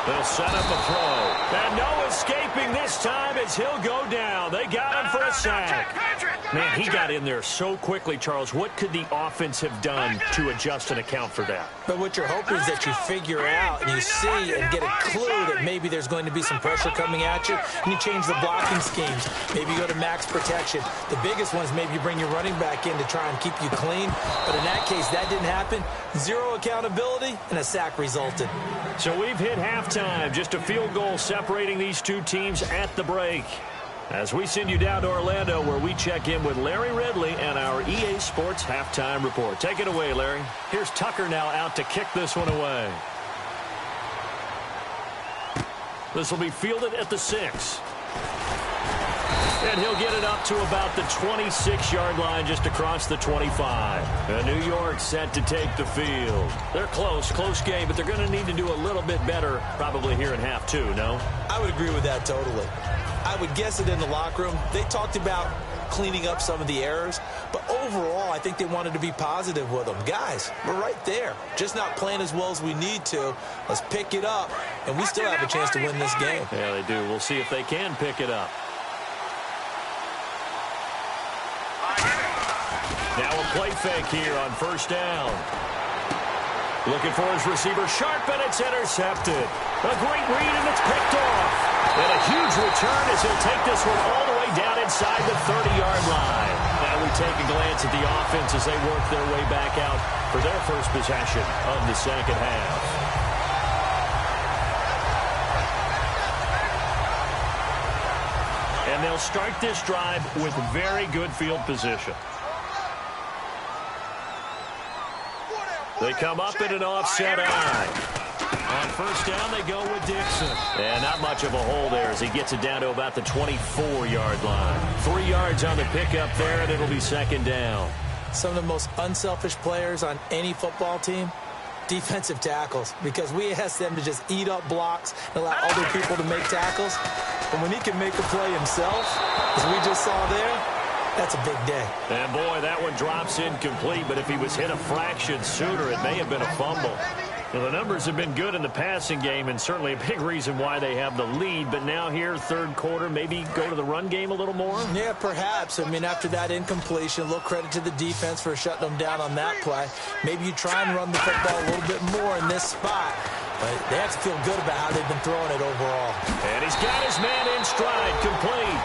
They'll set up a throw. And no escaping this time as he'll go down. They got him for a sack. Man, he got in there so quickly, Charles. What could the offense have done to adjust and account for that? But what you're hoping is that you figure out and you see and get a clue that maybe there's going to be some pressure coming at you, and you change the blocking schemes. Maybe you go to max protection. The biggest one is maybe you bring your running back in to try and keep you clean. But in that case, that didn't happen. Zero accountability, and a sack resulted. So we've hit halftime. Just a field goal separating these two teams at the break. As we send you down to Orlando, where we check in with Larry Ridley and our EA Sports Halftime Report. Take it away, Larry. Here's Tucker now out to kick this one away. This will be fielded at the 6. And he'll get it up to about the 26-yard line, just across the 25. And New York set to take the field. They're close game, but they're going to need to do a little bit better probably here in half 2, no? I would agree with that totally. I would guess it in the locker room. They talked about cleaning up some of the errors, but overall, I think they wanted to be positive with them. Guys, we're right there. Just not playing as well as we need to. Let's pick it up, and we still have a chance to win this game. Yeah, they do. We'll see if they can pick it up. Now a play fake here on first down. Looking for his receiver, sharp, and it's intercepted. A great read, and it's picked off. And a huge return as he'll take this one all the way down inside the 30-yard line. Now we take a glance at the offense as they work their way back out for their first possession of the second half. And they'll start this drive with very good field position. They come up in an offset eye. On first down, they go with Dixon. And not much of a hole there as he gets it down to about the 24-yard line. 3 yards on the pickup there, and it'll be second down. Some of the most unselfish players on any football team, defensive tackles, because we ask them to just eat up blocks and allow other people to make tackles. But when he can make a play himself, as we just saw there, that's a big day. And boy, that one drops incomplete, but if he was hit a fraction sooner, it may have been a fumble. Well, the numbers have been good in the passing game, and certainly a big reason why they have the lead. But now here, third quarter, maybe go to the run game a little more? Yeah, perhaps. I mean, after that incompletion, a little credit to the defense for shutting them down on that play. Maybe you try and run the football a little bit more in this spot. But they have to feel good about how they've been throwing it overall. And he's got his man in stride, complete.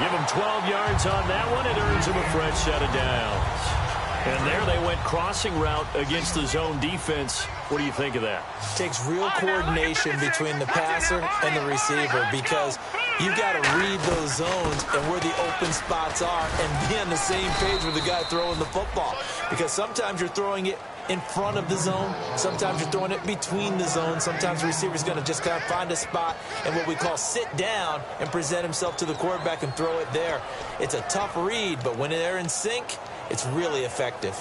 Give him 12 yards on that one. It earns him a fresh set of downs. And there they went crossing route against the zone defense. What do you think of that? It takes real coordination between the passer and the receiver, because you've got to read those zones and where the open spots are and be on the same page with the guy throwing the football. Because sometimes you're throwing it in front of the zone. Sometimes you're throwing it between the zones. Sometimes the receiver's going to just kind of find a spot and what we call sit down and present himself to the quarterback and throw it there. It's a tough read, but when they're in sync, it's really effective.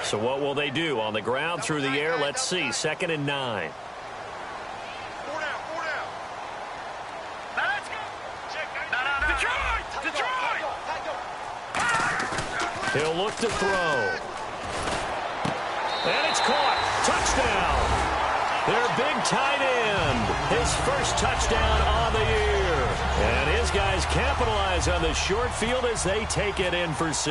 So what will they do? On the ground, through the air, let's see. 2nd and 9. He'll look to throw. And it's caught. Touchdown. Their big tight end. His first touchdown on the year. And his guys capitalize on the short field as they take it in for 6.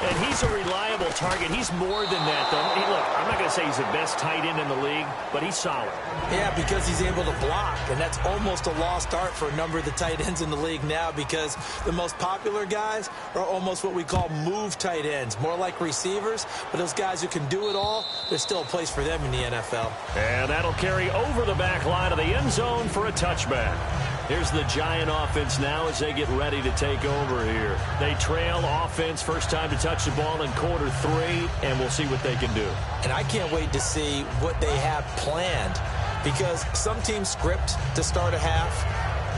And he's a reliable target. He's more than that, though. Look, I'm not going to say he's the best tight end in the league, but he's solid. Yeah, because he's able to block, and that's almost a lost art for a number of the tight ends in the league now, because the most popular guys are almost what we call move tight ends, more like receivers, but those guys who can do it all, there's still a place for them in the NFL. And that'll carry over the back line of the end zone for a touchback. Here's the Giant offense now as they get ready to take over here. They trail offense, first time to touch the ball in quarter 3, and we'll see what they can do. And I can't wait to see what they have planned, because some teams script to start a half.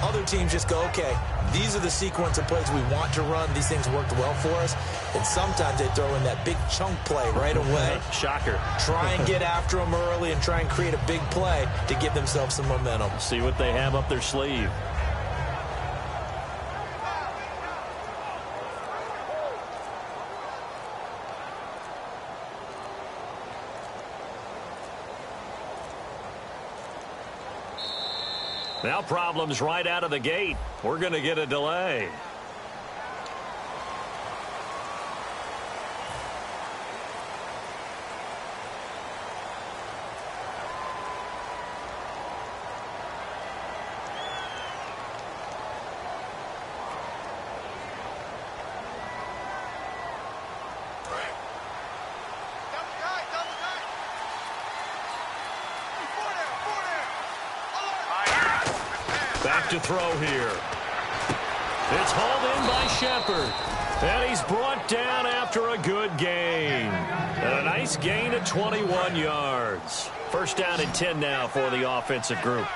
Other teams just go, okay, these are the sequence of plays we want to run. These things worked well for us. And sometimes they throw in that big chunk play right away. Shocker. Try and get after them early and try and create a big play to give themselves some momentum. See what they have up their sleeve. Now problems right out of the gate. We're going to get a delay. Back to throw here. It's hauled in by Shepard. And he's brought down after a good gain. And a nice gain of 21 yards. First down and 10 now for the offensive group.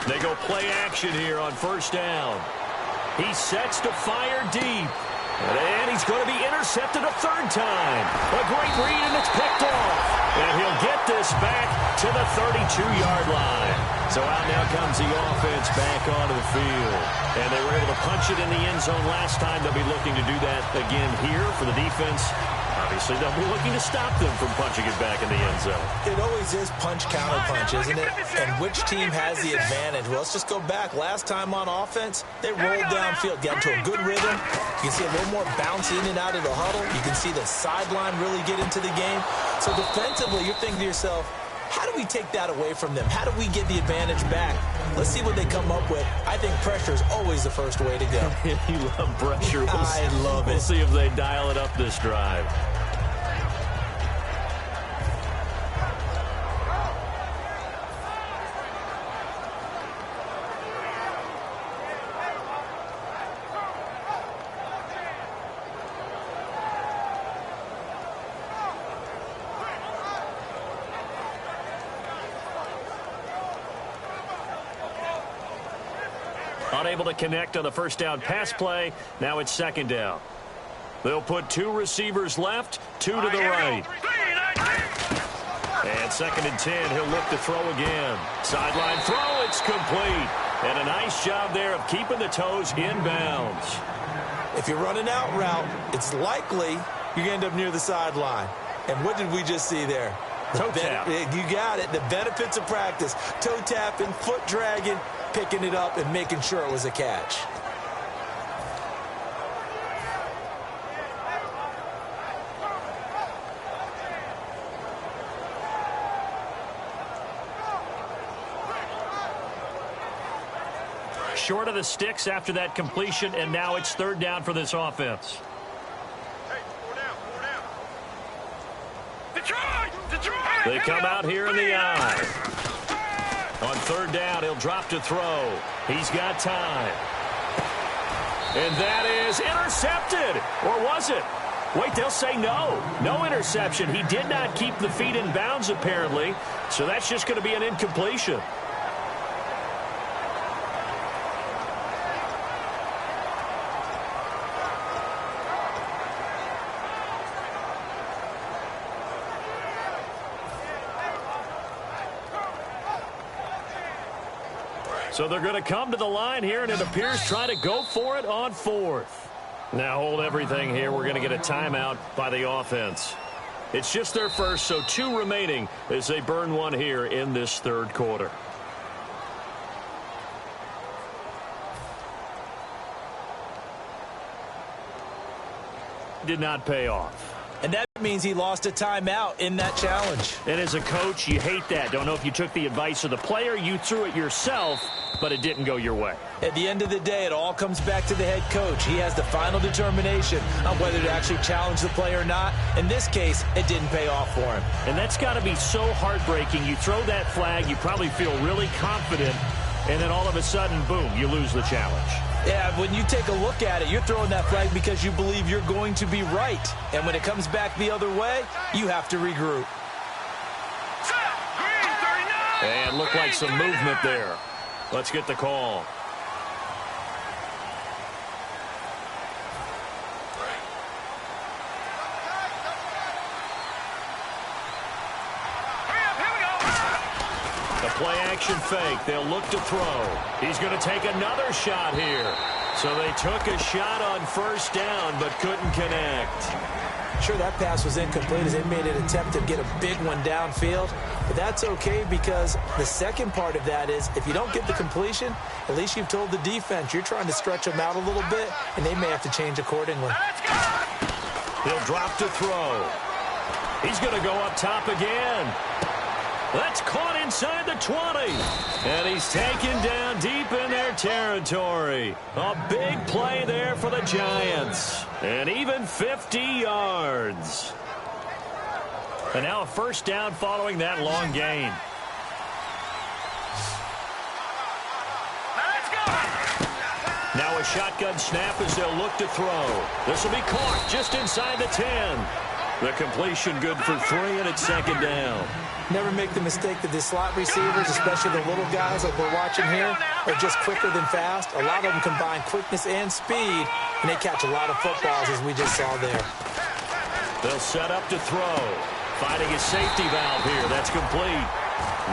They go play action here on first down. He sets to fire deep. And he's going to be intercepted a third time. A great read, and it's picked off. And he'll get this back to the 32-yard line. So out now comes the offense back onto the field. And they were able to punch it in the end zone last time. They'll be looking to do that again here for the defense. Obviously, they'll be looking to stop them from punching it back in the end zone. It always is punch-counter-punch, isn't it? And which team has the advantage? Well, let's just go back. Last time on offense, they rolled downfield, got into a good rhythm. You can see a little more bounce in and out of the huddle. You can see the sideline really get into the game. So defensively, you're thinking to yourself, how do we take that away from them? How do we get the advantage back? Let's see what they come up with. I think pressure is always the first way to go. You love pressure. I love it. We'll see if they dial it up this drive. Unable to connect on the first down pass play. Now it's second down. They'll put 2 receivers left, 2 to the right. And second and 10, he'll look to throw again. Sideline throw, it's complete. And a nice job there of keeping the toes in bounds. If you're running out route, it's likely you're going to end up near the sideline. And what did we just see there? Toe tap. You got it. The benefits of practice. Toe tapping, foot dragging, picking it up, and making sure it was a catch. Short of the sticks after that completion, and now it's third down for this offense. They come out here in the eye. On third down, he'll drop to throw. He's got time. And that is intercepted. Or was it? Wait, they'll say no. No interception. He did not keep the feet in bounds, apparently. So that's just going to be an incompletion. So they're going to come to the line here, and it appears try to go for it on fourth. Now hold everything here. We're going to get a timeout by the offense. It's just their first, so 2 remaining as they burn one here in this third quarter. did not pay off. And that means he lost a timeout in that challenge. And as a coach, you hate that. Don't know if you took the advice of the player, you threw it yourself, but it didn't go your way. At the end of the day, it all comes back to the head coach. He has the final determination on whether to actually challenge the play or not. In this case, it didn't pay off for him. And that's got to be so heartbreaking. You throw that flag, you probably feel really confident, and then all of a sudden, boom, you lose the challenge. Yeah, when you take a look at it, you're throwing that flag because you believe you're going to be right. And when it comes back the other way, you have to regroup. And looked like some movement there. Let's get the call. Play-action fake. They'll look to throw. He's going to take another shot here. So they took a shot on first down, but couldn't connect. Sure, that pass was incomplete as they made an attempt to get a big one downfield. But that's okay because the second part of that is if you don't get the completion, at least you've told the defense you're trying to stretch them out a little bit, and they may have to change accordingly. He'll drop to throw. He's going to go up top again. That's caught inside the 20. And he's taken down deep in their territory. A big play there for the Giants. And even 50 yards. And now a first down following that long gain. Now a shotgun snap as they'll look to throw. This will be caught just inside the 10. The completion good for 3, and it's second down. Never make the mistake that the slot receivers, especially the little guys like we're watching here, are just quicker than fast. A lot of them combine quickness and speed, and they catch a lot of footballs, as we just saw there. They'll set up to throw. Finding a safety valve here. That's complete.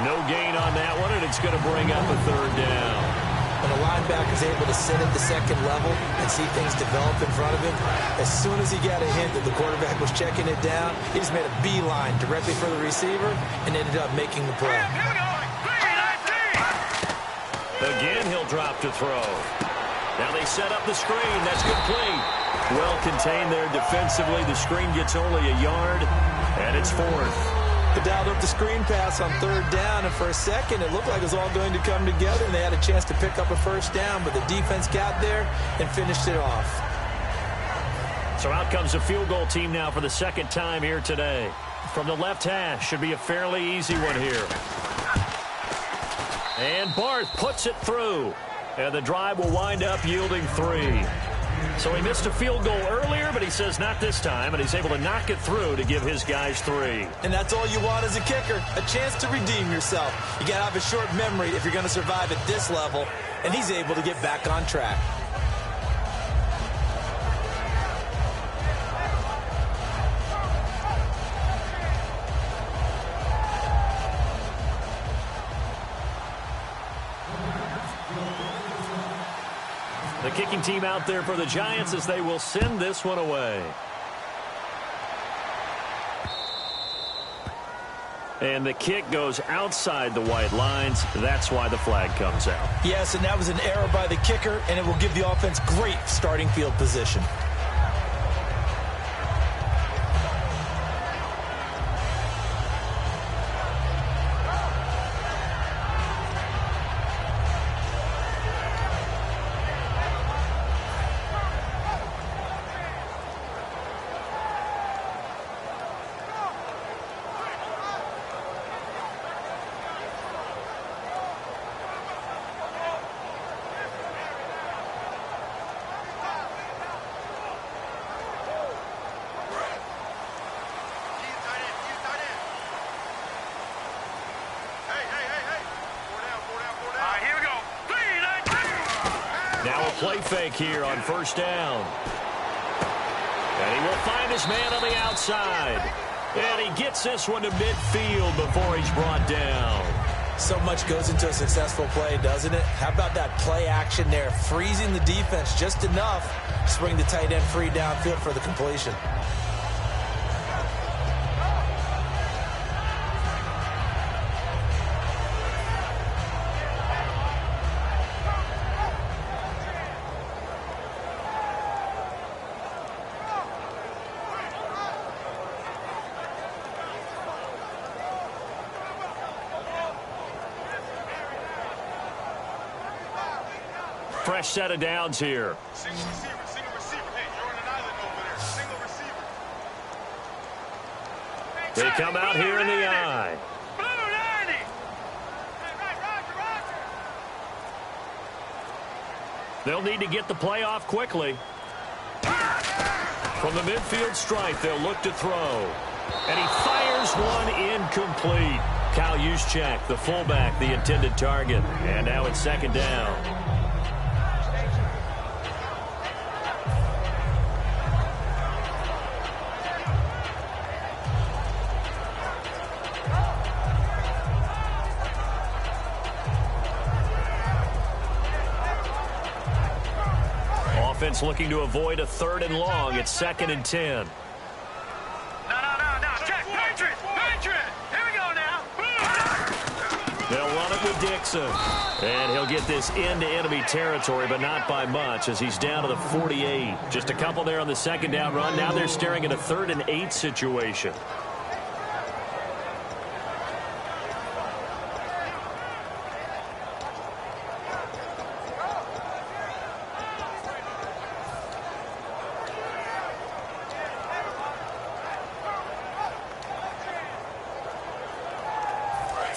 No gain on that one, and it's going to bring up a third down. When a linebacker is able to sit at the second level and see things develop in front of him, as soon as he got a hint that the quarterback was checking it down, he just made a beeline directly for the receiver and ended up making the play. Again, he'll drop to throw. Now they set up the screen. That's complete. Well contained there defensively. The screen gets only a yard, and it's fourth. They dialed up the screen pass on third down, and for a second it looked like it was all going to come together, and they had a chance to pick up a first down, but the defense got there and finished it off. So out comes a field goal team now for the second time here today. From the left hash, should be a fairly easy one here. And Barth puts it through, and the drive will wind up yielding 3. So he missed a field goal earlier, but he says not this time, and he's able to knock it through to give his guys 3. And that's all you want as a kicker, a chance to redeem yourself. You got to have a short memory if you're going to survive at this level, and he's able to get back on track. The kicking team out there for the Giants as they will send this one away. And the kick goes outside the white lines. That's why the flag comes out. Yes, and that was an error by the kicker, and it will give the offense great starting field position. Now a play fake here on first down. And he will find his man on the outside. And he gets this one to midfield before he's brought down. So much goes into a successful play, doesn't it? How about that play action there, freezing the defense just enough to bring the tight end free downfield for the completion. fresh set of downs here. Single receiver. Hey, you're on an island over there. Single receiver. They come out here in the eye. Blue 90. Hey, right, Roger. They'll need to get the play off quickly. From the midfield stripe, they'll look to throw. And he fires one incomplete. Kyle Juszczyk, the fullback, the intended target. And now it's second down. Offense looking to avoid a 3rd and long. It's 2nd and 10. No. Check. Patriot. Here we go now. They'll run it with Dixon. And he'll get this into enemy territory, but not by much as he's down to the 48. Just a couple there on the 2nd down run. Now they're staring at a 3rd and 8 situation.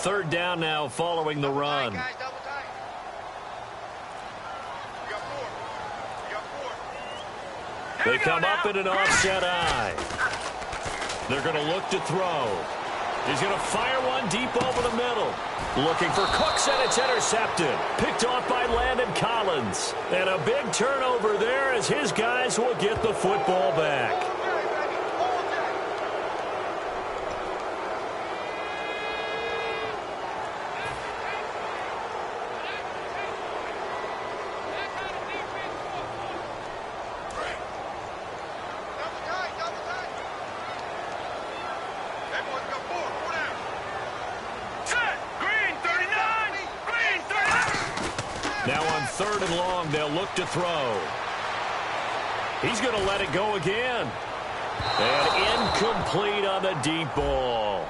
Third down now following the run. They come up in an offset eye. They're going to look to throw. He's going to fire one deep over the middle. Looking for Cooks, and it's intercepted. Picked off by Landon Collins. And a big turnover there as his guys will get the football back. Now on 3rd and long, they'll look to throw. He's going to let it go again. And incomplete on the deep ball.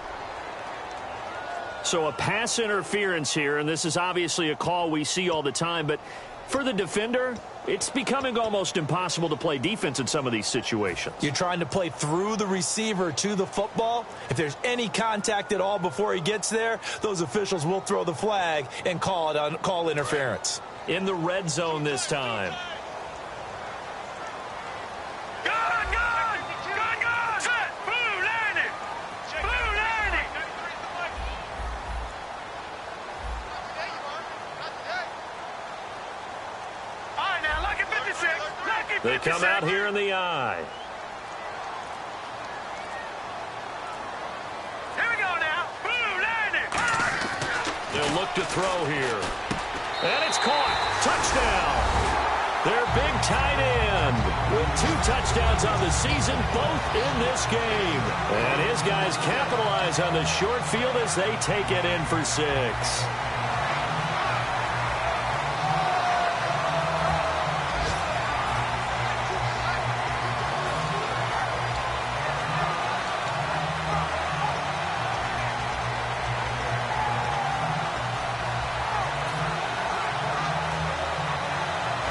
So a pass interference here, and this is obviously a call we see all the time, but for the defender, it's becoming almost impossible to play defense in some of these situations. You're trying to play through the receiver to the football. If there's any contact at all before he gets there, those officials will throw the flag and call interference. In the red zone this time. Set. Blue 90. All right, now, lucky 56. They come out here in the eye. Here we go now. Blue 90. They'll look to throw here. And it's caught. Touchdown. Their big tight end with 2 touchdowns on the season, both in this game. And his guys capitalize on the short field as they take it in for 6.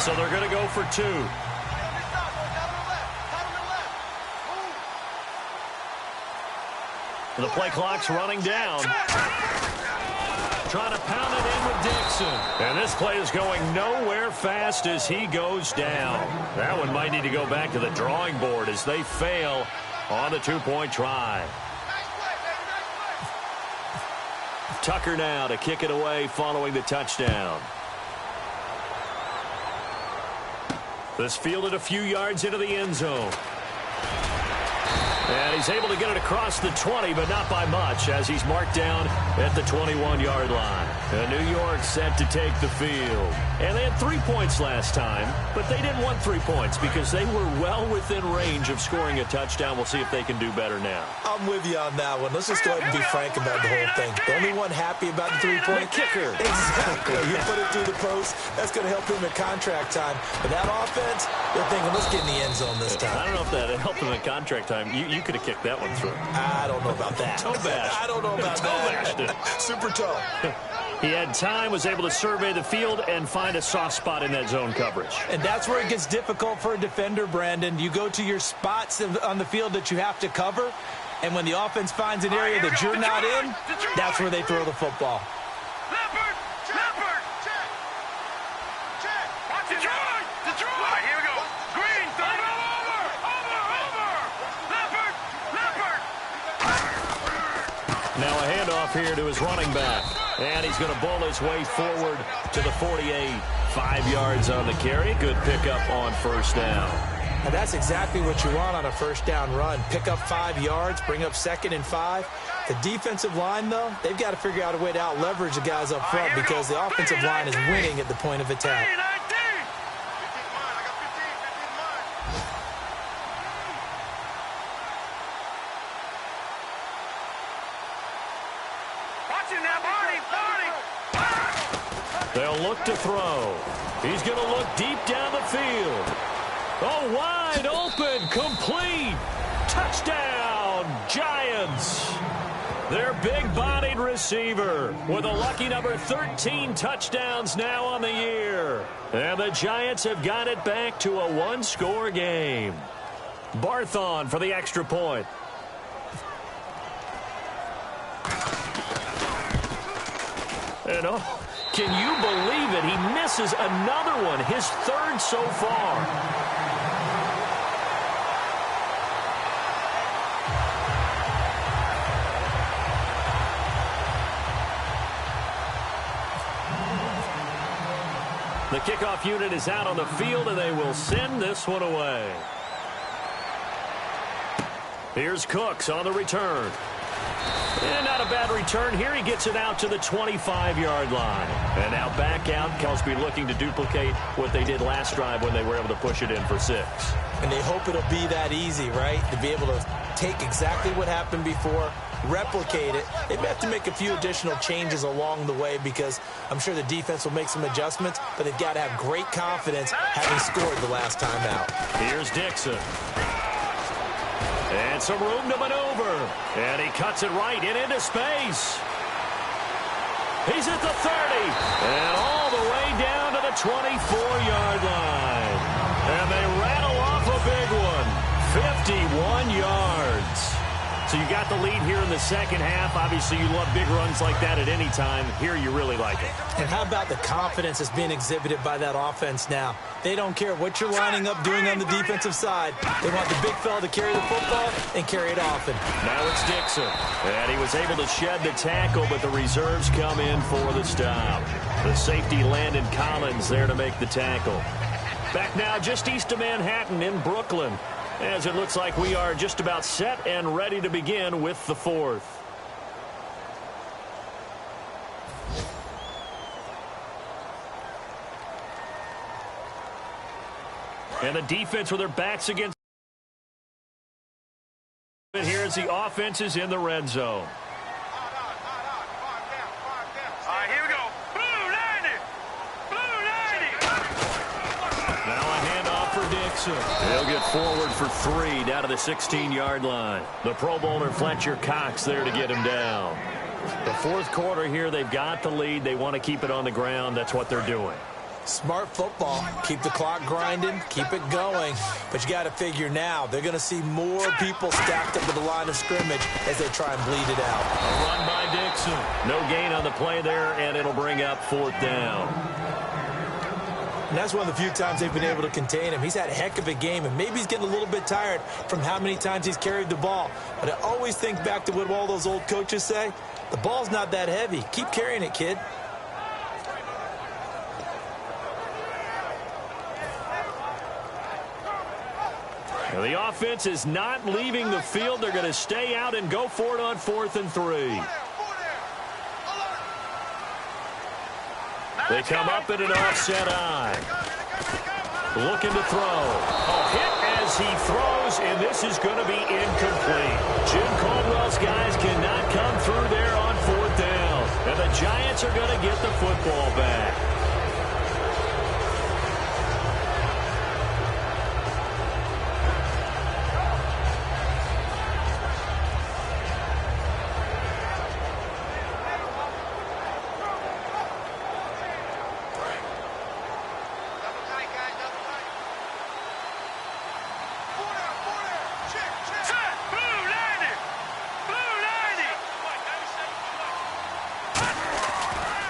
So they're going to go for 2. The play clock's running down. Trying to pound it in with Dixon. And this play is going nowhere fast as he goes down. That one might need to go back to the drawing board as they fail on the 2-point try. Tucker now to kick it away following the touchdown. This fielded a few yards into the end zone. And he's able to get it across the 20, but not by much, as he's marked down at the 21-yard line. And New York set to take the field. And they had 3 points last time, but they didn't want 3 points because they were well within range of scoring a touchdown. We'll see if they can do better now. I'm with you on that one. Let's just go ahead and be frank about the whole thing. The only one happy about the 3-point kicker. Exactly. You put it through the post. That's going to help him at contract time. But that offense, they're thinking, let's get in the end zone this time. I don't know if that helped him at contract time. You could have kicked that one through. I don't know about that. Toe bash. I don't know about that. Toe bashed it. Super toe. He had time, was able to survey the field and find a soft spot in that zone coverage. And that's where it gets difficult for a defender, Brandon. You go to your spots on the field that you have to cover, and when the offense finds an area that you're not in, that's where they throw the football. Leopard! Leopard! Check! Check! Watch it! Detroit! Detroit! All right, here we go. Green, throw it over! Over! Leopard! Leopard! Now a handoff here to his running back. And he's going to bowl his way forward to the 48. 5 yards on the carry. Good pickup on first down. And that's exactly what you want on a first down run. Pick up 5 yards, bring up 2nd and 5. The defensive line, though, they've got to figure out a way to out-leverage the guys up front because the offensive line is winning at the point of attack. They'll look to throw. He's going to look deep down the field. Oh, wide open, complete. Touchdown, Giants. Their big-bodied receiver with a lucky number 13 touchdowns now on the year. And the Giants have got it back to a one-score game. Barthon for the extra point. And oh, can you believe it? He misses another one, his third so far. The kickoff unit is out on the field, and they will send this one away. Here's Cooks on the return. And not a bad return here. He gets it out to the 25-yard line. And now back out. Cosby looking to duplicate what they did last drive when they were able to push it in for 6. And they hope it'll be that easy, right? To be able to take exactly what happened before, replicate it. They may have to make a few additional changes along the way because I'm sure the defense will make some adjustments, but they've got to have great confidence having scored the last time out. Here's Dixon. And some room to maneuver. And he cuts it right into space. He's at the 30. And all the way down to the 24-yard line. And they rattle off a big one. 51 yards. So you got the lead here in the second half. Obviously, you love big runs like that at any time. Here, you really like it. And how about the confidence that's being exhibited by that offense now? They don't care what you're lining up doing on the defensive side. They want the big fella to carry the football and carry it often. Now it's Dixon. And he was able to shed the tackle, but the reserves come in for the stop. The safety Landon Collins there to make the tackle. Back now just east of Manhattan in Brooklyn, as it looks like we are just about set and ready to begin with the fourth. And the defense with their backs against. And here's the offenses in the red zone. All right, here we go. Blue 90. Blue 90. Now a handoff for Dixon. He'll get forward for 3 down to the 16-yard line. The Pro Bowler Fletcher Cox there to get him down. The fourth quarter here, they've got the lead. They want to keep it on the ground. That's what they're doing. Smart football. Keep the clock grinding. Keep it going. But you got to figure now, they're going to see more people stacked up at the line of scrimmage as they try and bleed it out. A run by Dixon. No gain on the play there, and it'll bring up 4th down. And that's one of the few times they've been able to contain him. He's had a heck of a game, and maybe he's getting a little bit tired from how many times he's carried the ball. But I always think back to what all those old coaches say. The ball's not that heavy. Keep carrying it, kid. Now the offense is not leaving the field. They're going to stay out and go for it on 4th and 3. They come up in an offset eye. Looking to throw. A hit as he throws, and this is going to be incomplete. Jim Caldwell's guys cannot come through there on 4th down. And the Giants are going to get the football back.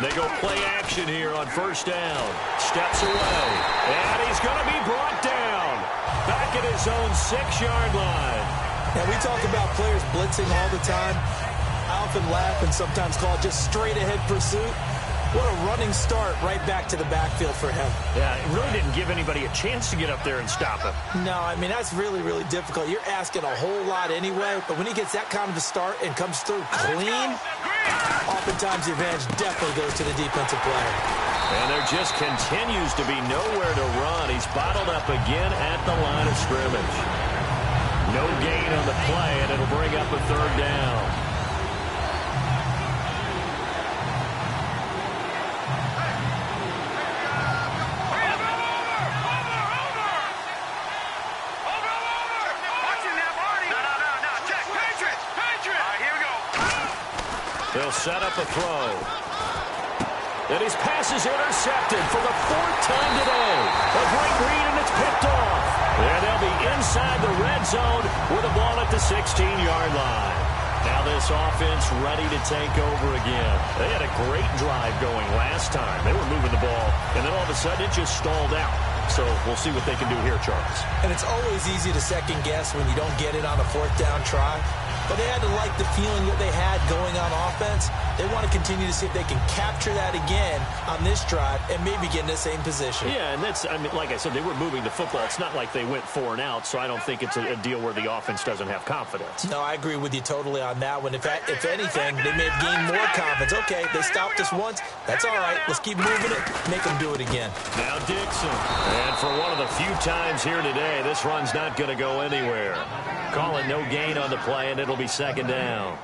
they go play action here on first down. Steps away. And he's going to be brought down. Back at his own 6-yard line. Yeah, we talk about players blitzing all the time. I often laugh and sometimes call it just straight-ahead pursuit. What a running start right back to the backfield for him. Yeah, it really didn't give anybody a chance to get up there and stop him. No, I mean, that's really, really difficult. You're asking a whole lot anyway, but when he gets that kind of a start and comes through clean, oftentimes the advantage definitely goes to the defensive player. And there just continues to be nowhere to run. He's bottled up again at the line of scrimmage. No gain on the play, and it'll bring up a third down. They'll set up a throw. And his pass is intercepted for the 4th time today. A great read, and it's picked off. And they'll be inside the red zone with the ball at the 16-yard line. Now this offense ready to take over again. They had a great drive going last time. They were moving the ball, and then all of a sudden it just stalled out. So we'll see what they can do here, Charles. And it's always easy to second guess when you don't get it on a 4th down try. But they had to like the feeling that they had going on offense. They want to continue to see if they can capture that again on this drive and maybe get in the same position. Yeah, and that's, I mean, like I said, they were moving the football. It's not like they went 4 and out, so I don't think it's a deal where the offense doesn't have confidence. No, I agree with you totally on that one. If anything, they may have gained more confidence. Okay, they stopped us once. That's all right. Let's keep moving it. Make them do it again. Now Dixon. And for one of the few times here today, this run's not going to go anywhere. Call it no gain on the play, and it'll be 2nd down.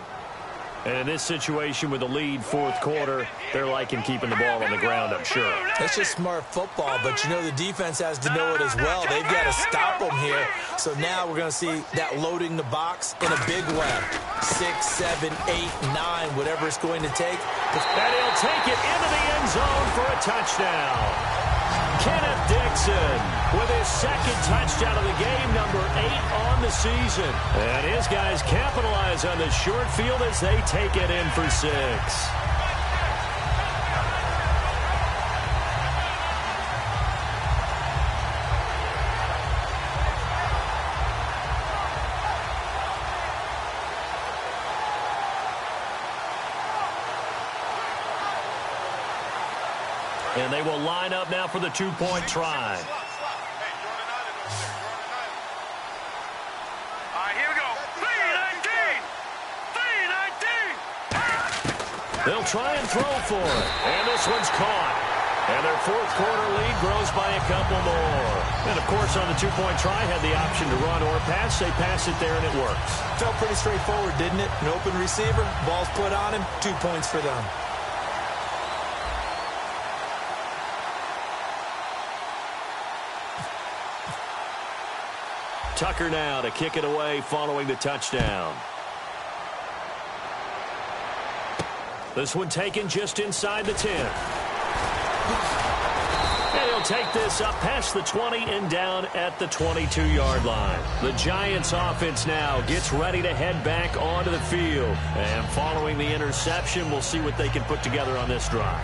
And in this situation with the lead 4th quarter, they're liking keeping the ball on the ground, I'm sure. That's just smart football, but you know the defense has to know it as well. They've got to stop them here. So now we're going to see that loading the box in a big way. 6, 7, 8, 9, whatever it's going to take. And he'll take it into the end zone for a touchdown. Kenneth Dixon with his 2nd touchdown of the game, number 8 on the season. And his guys capitalize on the short field as they take it in for 6. And they will line up now for the 2-point try. All right, here we go. 3-19. They'll try and throw for it. And this one's caught. And their 4th quarter lead grows by a couple more. And, of course, on the 2-point try, had the option to run or pass. They pass it there, and it works. Felt pretty straightforward, didn't it? An open receiver, ball's put on him, 2 points for them. Tucker now to kick it away following the touchdown. This one taken just inside the 10. And he'll take this up past the 20 and down at the 22-yard line. The Giants offense now gets ready to head back onto the field. And following the interception, we'll see what they can put together on this drive.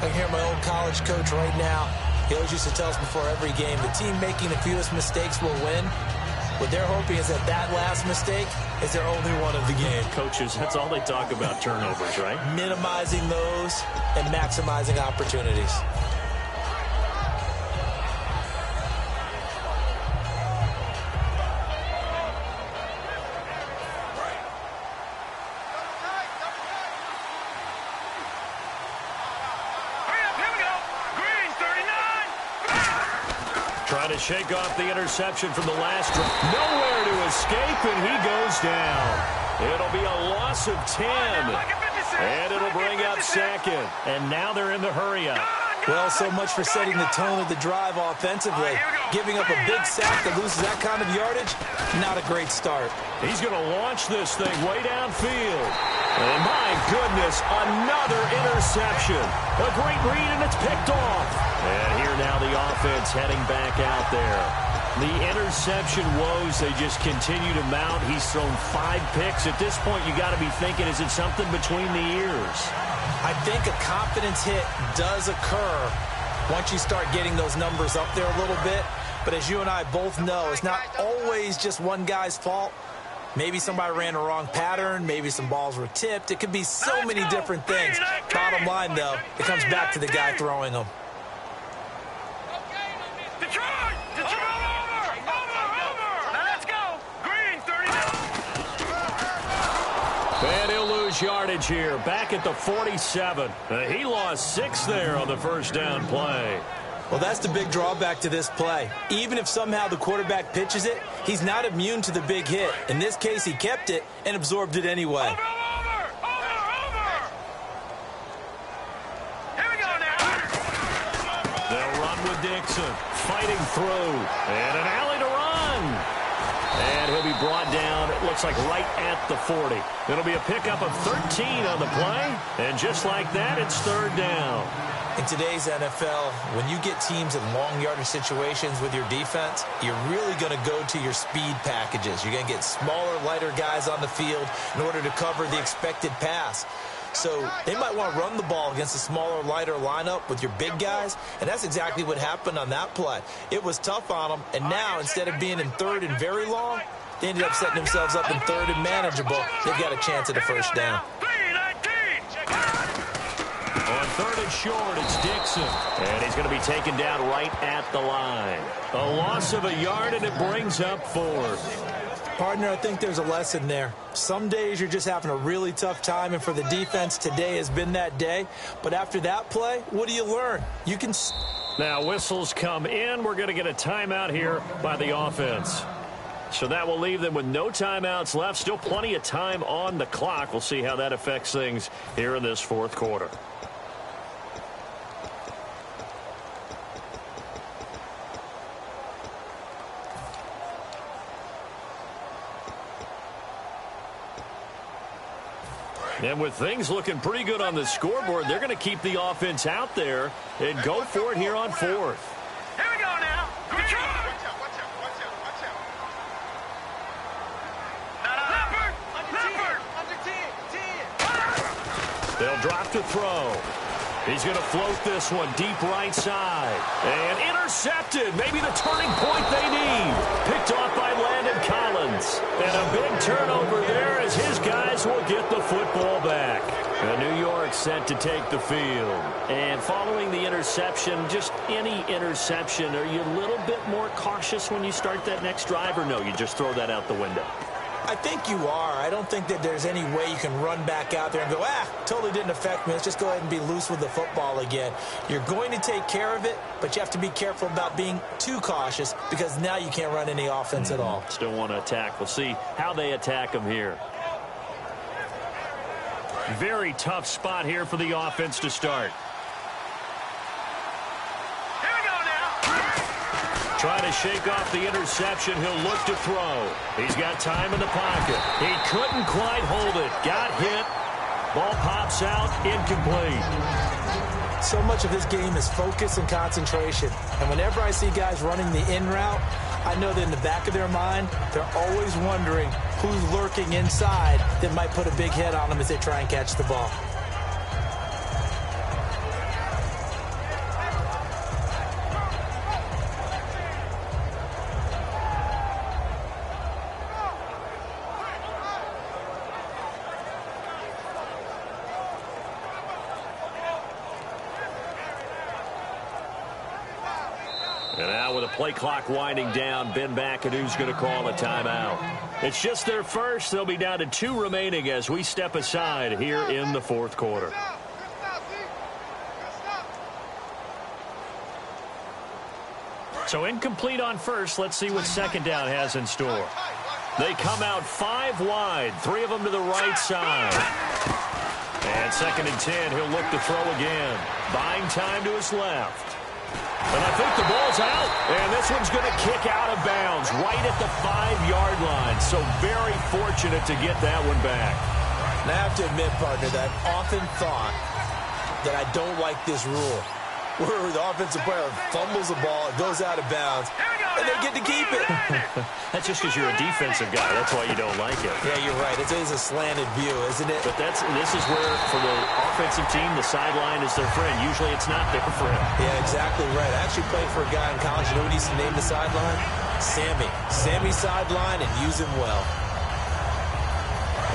I hear my old college coach right now. He always used to tell us before every game, the team making the fewest mistakes will win. What they're hoping is that last mistake is their only one of the game. Coaches, that's all they talk about, turnovers, right? Minimizing those and maximizing opportunities. Trying to shake off the interception from the last drive. Nowhere to escape, and he goes down. It'll be a loss of 10. And it'll bring up 2nd. And now they're in the hurry-up. Well, so much for setting the tone of the drive offensively. Giving up a big sack that loses that kind of yardage, not a great start. He's going to launch this thing way downfield. And my goodness, another interception. A great read, and it's picked off. And here now the offense heading back out there. The interception woes, they just continue to mount. He's thrown 5 picks. At this point, you got to be thinking, is it something between the ears? I think a confidence hit does occur once you start getting those numbers up there a little bit. But as you and I both know, it's not always just one guy's fault. Maybe somebody ran the wrong pattern. Maybe some balls were tipped. It could be so many different things. Bottom line, though, it comes back to the guy throwing them. And he'll lose yardage here, back at the 47. He lost 6 there on the first down play. Well, that's the big drawback to this play. Even if somehow the quarterback pitches it, he's not immune to the big hit. In this case, he kept it and absorbed it anyway. Here we go now. They'll run with Dixon, fighting through, and an alley to run. And he'll be brought down, it looks like right at the 40. It'll be a pickup of 13 on the play, and just like that, it's 3rd down. In today's NFL, when you get teams in long yardage situations with your defense, you're really going to go to your speed packages. You're going to get smaller, lighter guys on the field in order to cover the expected pass. So they might want to run the ball against a smaller, lighter lineup with your big guys, and that's exactly what happened on that play. It was tough on them, and now instead of being in 3rd and very long, they ended up setting themselves up in 3rd and manageable. They've got a chance at a first down. On 3rd and short, it's Dixon. And he's going to be taken down right at the line. A loss of a yard, and it brings up 4th. Partner, I think there's a lesson there. Some days you're just having a really tough time, and for the defense, today has been that day. But after that play, what do you learn? You can... Now whistles come in. We're going to get a timeout here by the offense. So that will leave them with no timeouts left. Still plenty of time on the clock. We'll see how that affects things here in this 4th quarter. And with things looking pretty good on the scoreboard, they're going to keep the offense out there and go for it here on 4th. Here we go now. Watch out. They'll drop to throw. He's going to float this one deep right side. And intercepted. Maybe the turning point they need. Picked off by Landon Collins. And a big turnover there as his guys will get the football back. New York set to take the field. And following the interception, just any interception, are you a little bit more cautious when you start that next drive, or no, you just throw that out the window? I think you are. I don't think that there's any way you can run back out there and go, totally didn't affect me. Let's just go ahead and be loose with the football again. You're going to take care of it, but you have to be careful about being too cautious because now you can't run any offense at all. Still want to attack. We'll see how they attack them here. Very tough spot here for the offense to start. Trying to shake off the interception. He'll look to throw. He's got time in the pocket. He couldn't quite hold it. Got hit. Ball pops out. Incomplete. So much of this game is focus and concentration. And whenever I see guys running the in route, I know that in the back of their mind, they're always wondering who's lurking inside that might put a big hit on them as they try and catch the ball. And now with the play clock winding down, Ben McAdoo's going to call a timeout. It's just their first. They'll be down to 2 remaining as we step aside here in the 4th quarter. So incomplete on first. Let's see what 2nd down has in store. They come out 5 wide, 3 of them to the right side. And 2nd and 10, he'll look to throw again. Buying time to his left. And I think the ball's out, and this one's going to kick out of bounds right at the 5-yard line. So very fortunate to get that one back. And I have to admit, partner, that I've often thought that I don't like this rule. where the offensive player fumbles the ball, it goes out of bounds, and they get to keep it. That's just because you're a defensive guy. That's why you don't like it. Yeah, you're right. It is a slanted view, isn't it? But this is where, for the offensive team, the sideline is their friend. Usually it's not their friend. Yeah, exactly right. I actually played for a guy in college. You know what he used to name the sideline? Sammy. Sammy sideline, and use him well.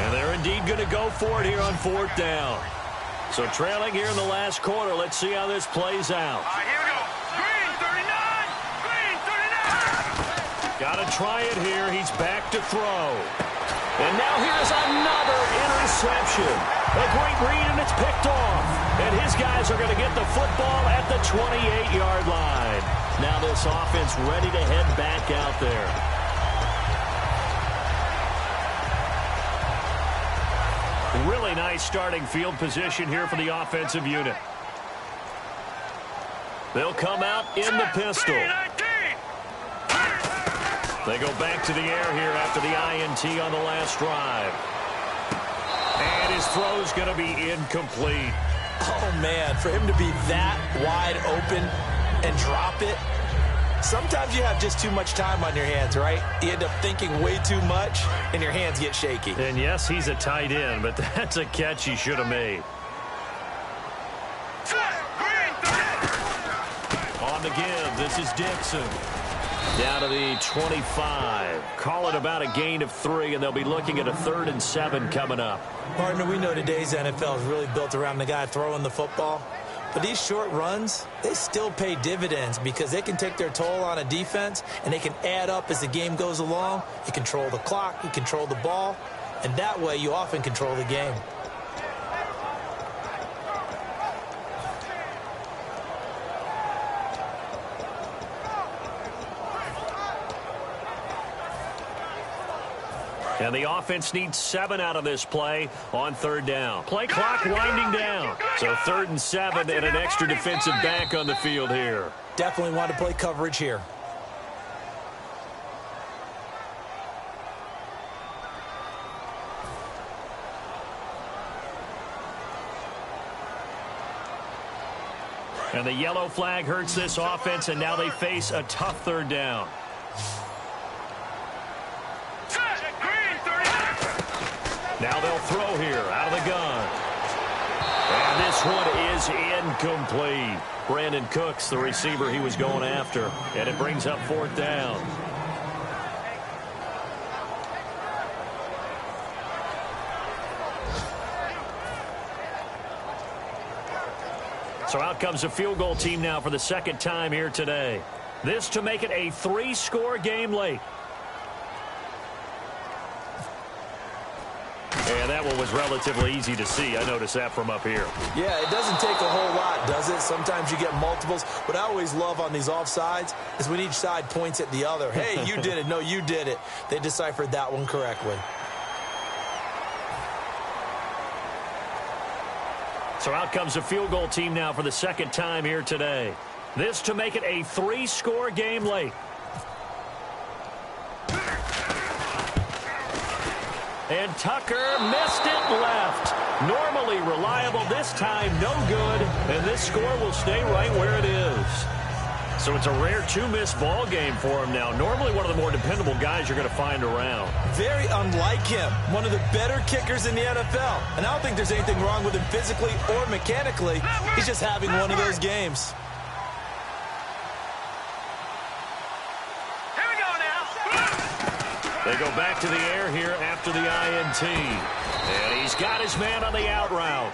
And they're indeed going to go for it here on 4th down. So trailing here in the last quarter. Let's see how this plays out. All right, here we go. Green, 39. Green, 39. Got to try it here. He's back to throw. And now here's another interception. A great read, and it's picked off. And his guys are going to get the football at the 28-yard line. Now this offense ready to head back out there. Really nice starting field position here for the offensive unit. They'll come out in the pistol. They go back to the air here after the INT on the last drive. And his throw's going to be incomplete. Oh, man, for him to be that wide open and drop it. Sometimes you have just too much time on your hands, right? You end up thinking way too much, and your hands get shaky. And yes, he's a tight end, but that's a catch he should have made. On the give, this is Dixon. Down to the 25. Call it about a gain of 3, and they'll be looking at a 3rd and 7 coming up. Partner, we know today's NFL is really built around the guy throwing the football. But these short runs, they still pay dividends because they can take their toll on a defense, and they can add up as the game goes along. You control the clock, you control the ball, and that way you often control the game. And the offense needs 7 out of this play on 3rd down. Play clock winding down. So 3rd and 7 and an extra defensive back on the field here. Definitely want to play coverage here. And the yellow flag hurts this offense, and now they face a tough 3rd down. Now they'll throw here out of the gun. And this one is incomplete. Brandon Cooks, the receiver he was going after. And it brings up 4th down. So out comes a field goal team now for the 2nd time here today. This to make it a 3-score game late. And that one was relatively easy to see. I noticed that from up here. Yeah, it doesn't take a whole lot, does it? Sometimes you get multiples. What I always love on these offsides is when each side points at the other. Hey, you did it. No, you did it. They deciphered that one correctly. So out comes a field goal team now for the 2nd time here today. This to make it a 3-score game late. And Tucker missed it left. Normally reliable, this time no good. And this score will stay right where it is. So it's a rare 2-miss ball game for him now. Normally one of the more dependable guys you're going to find around. Very unlike him. One of the better kickers in the NFL. And I don't think there's anything wrong with him physically or mechanically. He's just having one of those games. They go back to the air here after the INT. And he's got his man on the out route.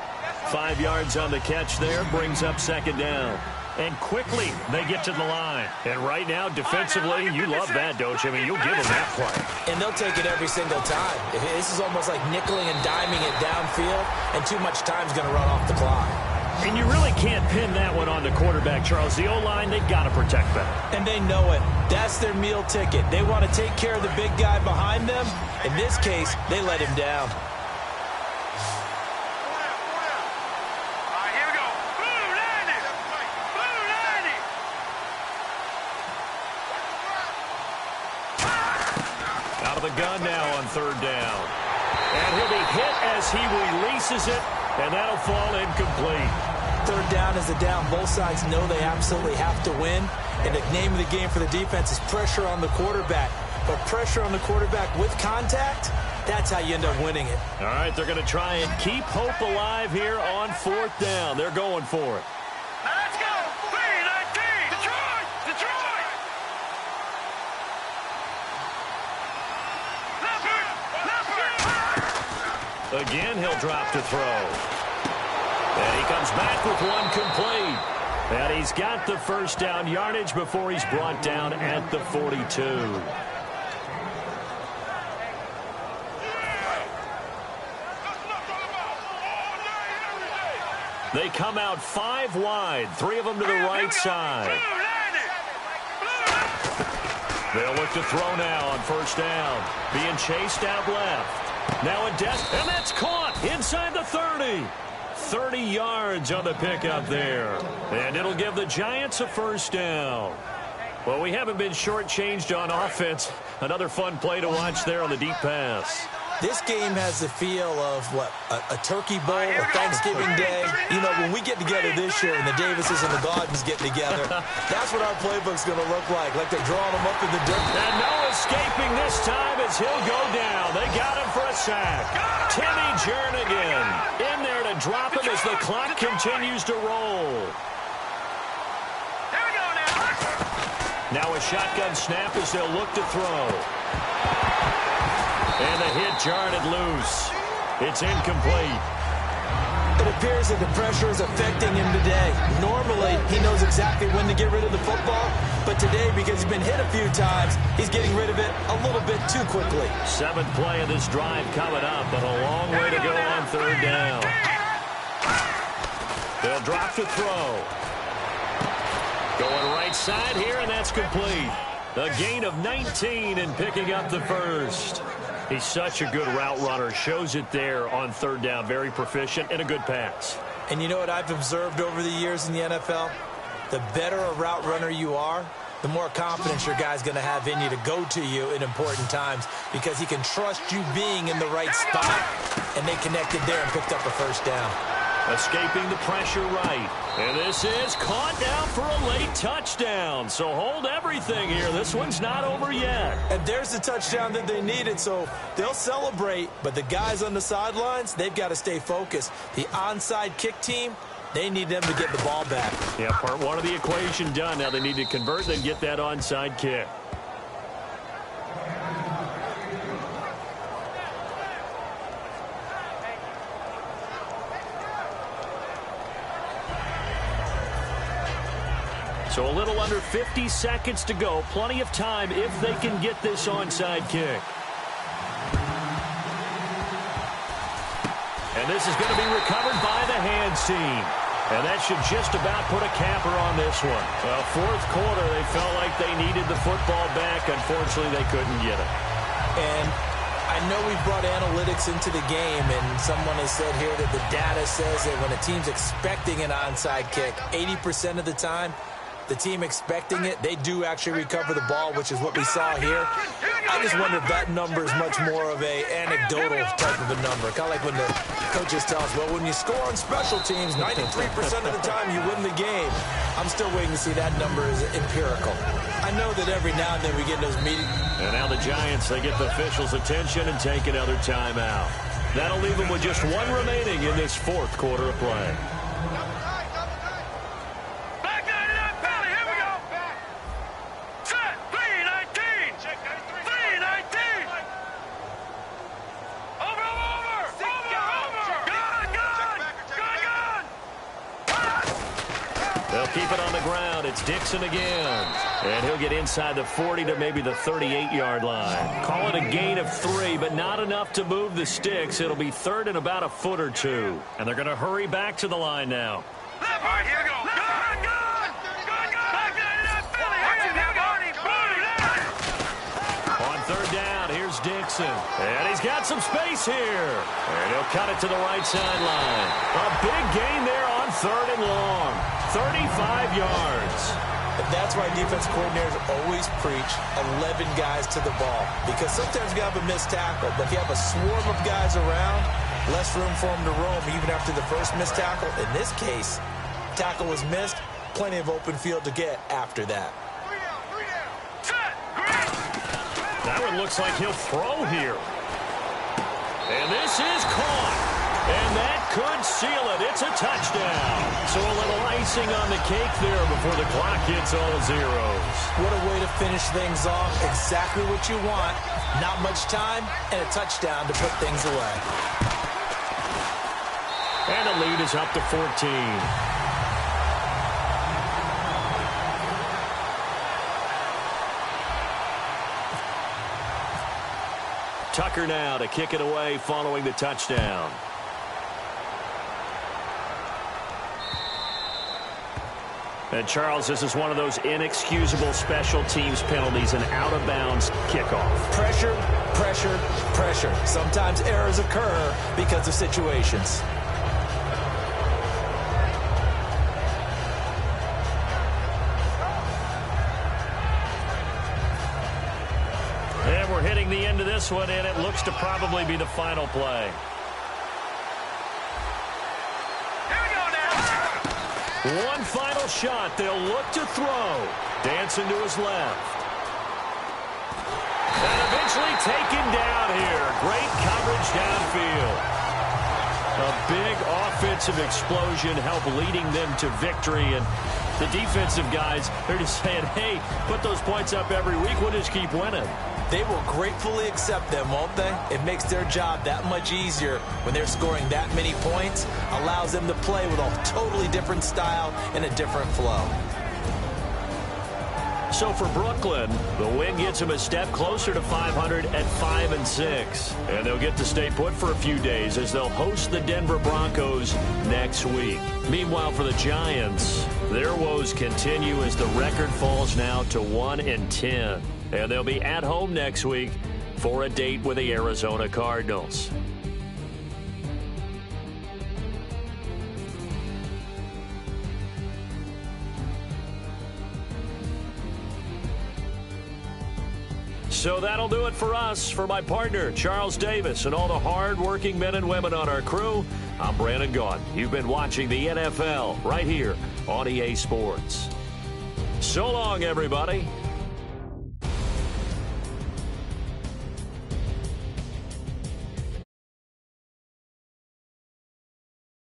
5 yards on the catch there, brings up 2nd down. And quickly, they get to the line. And right now, defensively, you love that, don't you? I mean, you'll give them that play. And they'll take it every single time. This is almost like nickeling and diming it downfield, and too much time's going to run off the clock. And you really can't pin that one on the quarterback, Charles. The O-line, they've got to protect that. And they know it. That's their meal ticket. They want to take care of the big guy behind them. In this case, they let him down. Out of the gun now on 3rd down. And he'll be hit as he releases it, and that'll fall incomplete. third down is a down. Both sides know they absolutely have to win. And the name of the game for the defense is pressure on the quarterback. But pressure on the quarterback with contact, that's how you end up winning it. All right, they're going to try and keep hope alive here on fourth down. They're going for it. Now let's go. 3-19. Detroit. Detroit. Leopard. Again, he'll drop to throw. And he comes back with one complete. And he's got the first down yardage before he's brought down at the 42. They come out 5 wide, 3 of them to the right side. They'll look to throw now on first down. Being chased out left. Now a death, and that's caught inside the 30. 30 yards on the pickup there. And it'll give the Giants a first down. Well, we haven't been shortchanged on offense. Another fun play to watch there on the deep pass. This game has the feel of, what, a turkey bowl, a Thanksgiving Day. You know, when we get together this year and the Davises and the Gaudens get together, that's what our playbook's going to look like they're drawing them up in the dirt. And no escaping this time as he'll go down. They got him for a sack. Timmy Jernigan in there to drop him as the clock continues to roll. Here we go now. Now a shotgun snap as they'll look to throw. And the hit jarred it loose. It's incomplete. It appears that the pressure is affecting him today. Normally, he knows exactly when to get rid of the football, but today, because he's been hit a few times, he's getting rid of it a little bit too quickly. 7th play of this drive coming up, but a long way to go on third down. They'll drop to throw. Going right side here, and that's complete. A gain of 19 and picking up the first. He's such a good route runner. Shows it there on third down. Very proficient and a good pass. And you know what I've observed over the years in the NFL? The better a route runner you are, the more confidence your guy's going to have in you to go to you in important times because he can trust you being in the right spot, and they connected there and picked up a first down. Escaping the pressure right. And this is caught down for a late touchdown. So hold everything here. This one's not over yet. And there's the touchdown that they needed, so they'll celebrate. But the guys on the sidelines, they've got to stay focused. The onside kick team, they need them to get the ball back. Yeah, part one of the equation done. Now they need to convert and get that onside kick. So a little under 50 seconds to go. Plenty of time if they can get this onside kick. And this is going to be recovered by the hands team. And that should just about put a capper on this one. Well, fourth quarter, they felt like they needed the football back. Unfortunately, they couldn't get it. And I know we've brought analytics into the game, and someone has said here that the data says that when a team's expecting an onside kick, 80% of the time, the team expecting it, they do actually recover the ball, which is what we saw here. I just wonder if that number is much more of a anecdotal type of a number. Kind of like when the coaches tell us, well, when you score on special teams, 93% of the time you win the game. I'm still waiting to see that number is empirical. I know that every now and then we get in those meetings. And now the Giants, they get the officials' attention and take another timeout. That'll leave them with just one remaining in this fourth quarter of play. Keep it on the ground. It's Dixon again. And he'll get inside the 40 to maybe the 38-yard line. Call it a gain of 3, but not enough to move the sticks. It'll be third and about a foot or two. And they're going to hurry back to the line now. All right, here we go. On third down, here's Dixon. And he's got some space here. And he'll cut it to the right sideline. A big gain there on third and long. 35 yards. And that's why defense coordinators always preach 11 guys to the ball. Because sometimes you have a missed tackle, but if you have a swarm of guys around, less room for them to roam even after the first missed tackle. In this case, tackle was missed, plenty of open field to get after that. That one looks like he'll throw here. And this is caught. And that could seal it. It's a touchdown. So a little icing on the cake there before the clock hits all zeros. What a way to finish things off. Exactly what you want. Not much time and a touchdown to put things away. And the lead is up to 14. Tucker now to kick it away following the touchdown. And, Charles, this is one of those inexcusable special teams penalties, an out-of-bounds kickoff. Pressure, pressure, pressure. Sometimes errors occur because of situations. And we're hitting the end of this one, and it looks to probably be the final play. One final shot. They'll look to throw. Dancing to his left. And eventually taken down here. Great coverage downfield. A big offensive explosion helped leading them to victory. And the defensive guys, they're just saying, hey, put those points up every week. We'll just keep winning. They will gratefully accept them, won't they? It makes their job that much easier when they're scoring that many points. Allows them to play with a totally different style and a different flow. So for Brooklyn, the win gets them a step closer to 500 at 5-6. And they'll get to stay put for a few days as they'll host the Denver Broncos next week. Meanwhile, for the Giants, their woes continue as the record falls now to 1-10. And they'll be at home next week for a date with the Arizona Cardinals. So that'll do it for us. For my partner, Charles Davis, and all the hard-working men and women on our crew, I'm Brandon Gaudin. You've been watching the NFL right here on EA Sports. So long, everybody.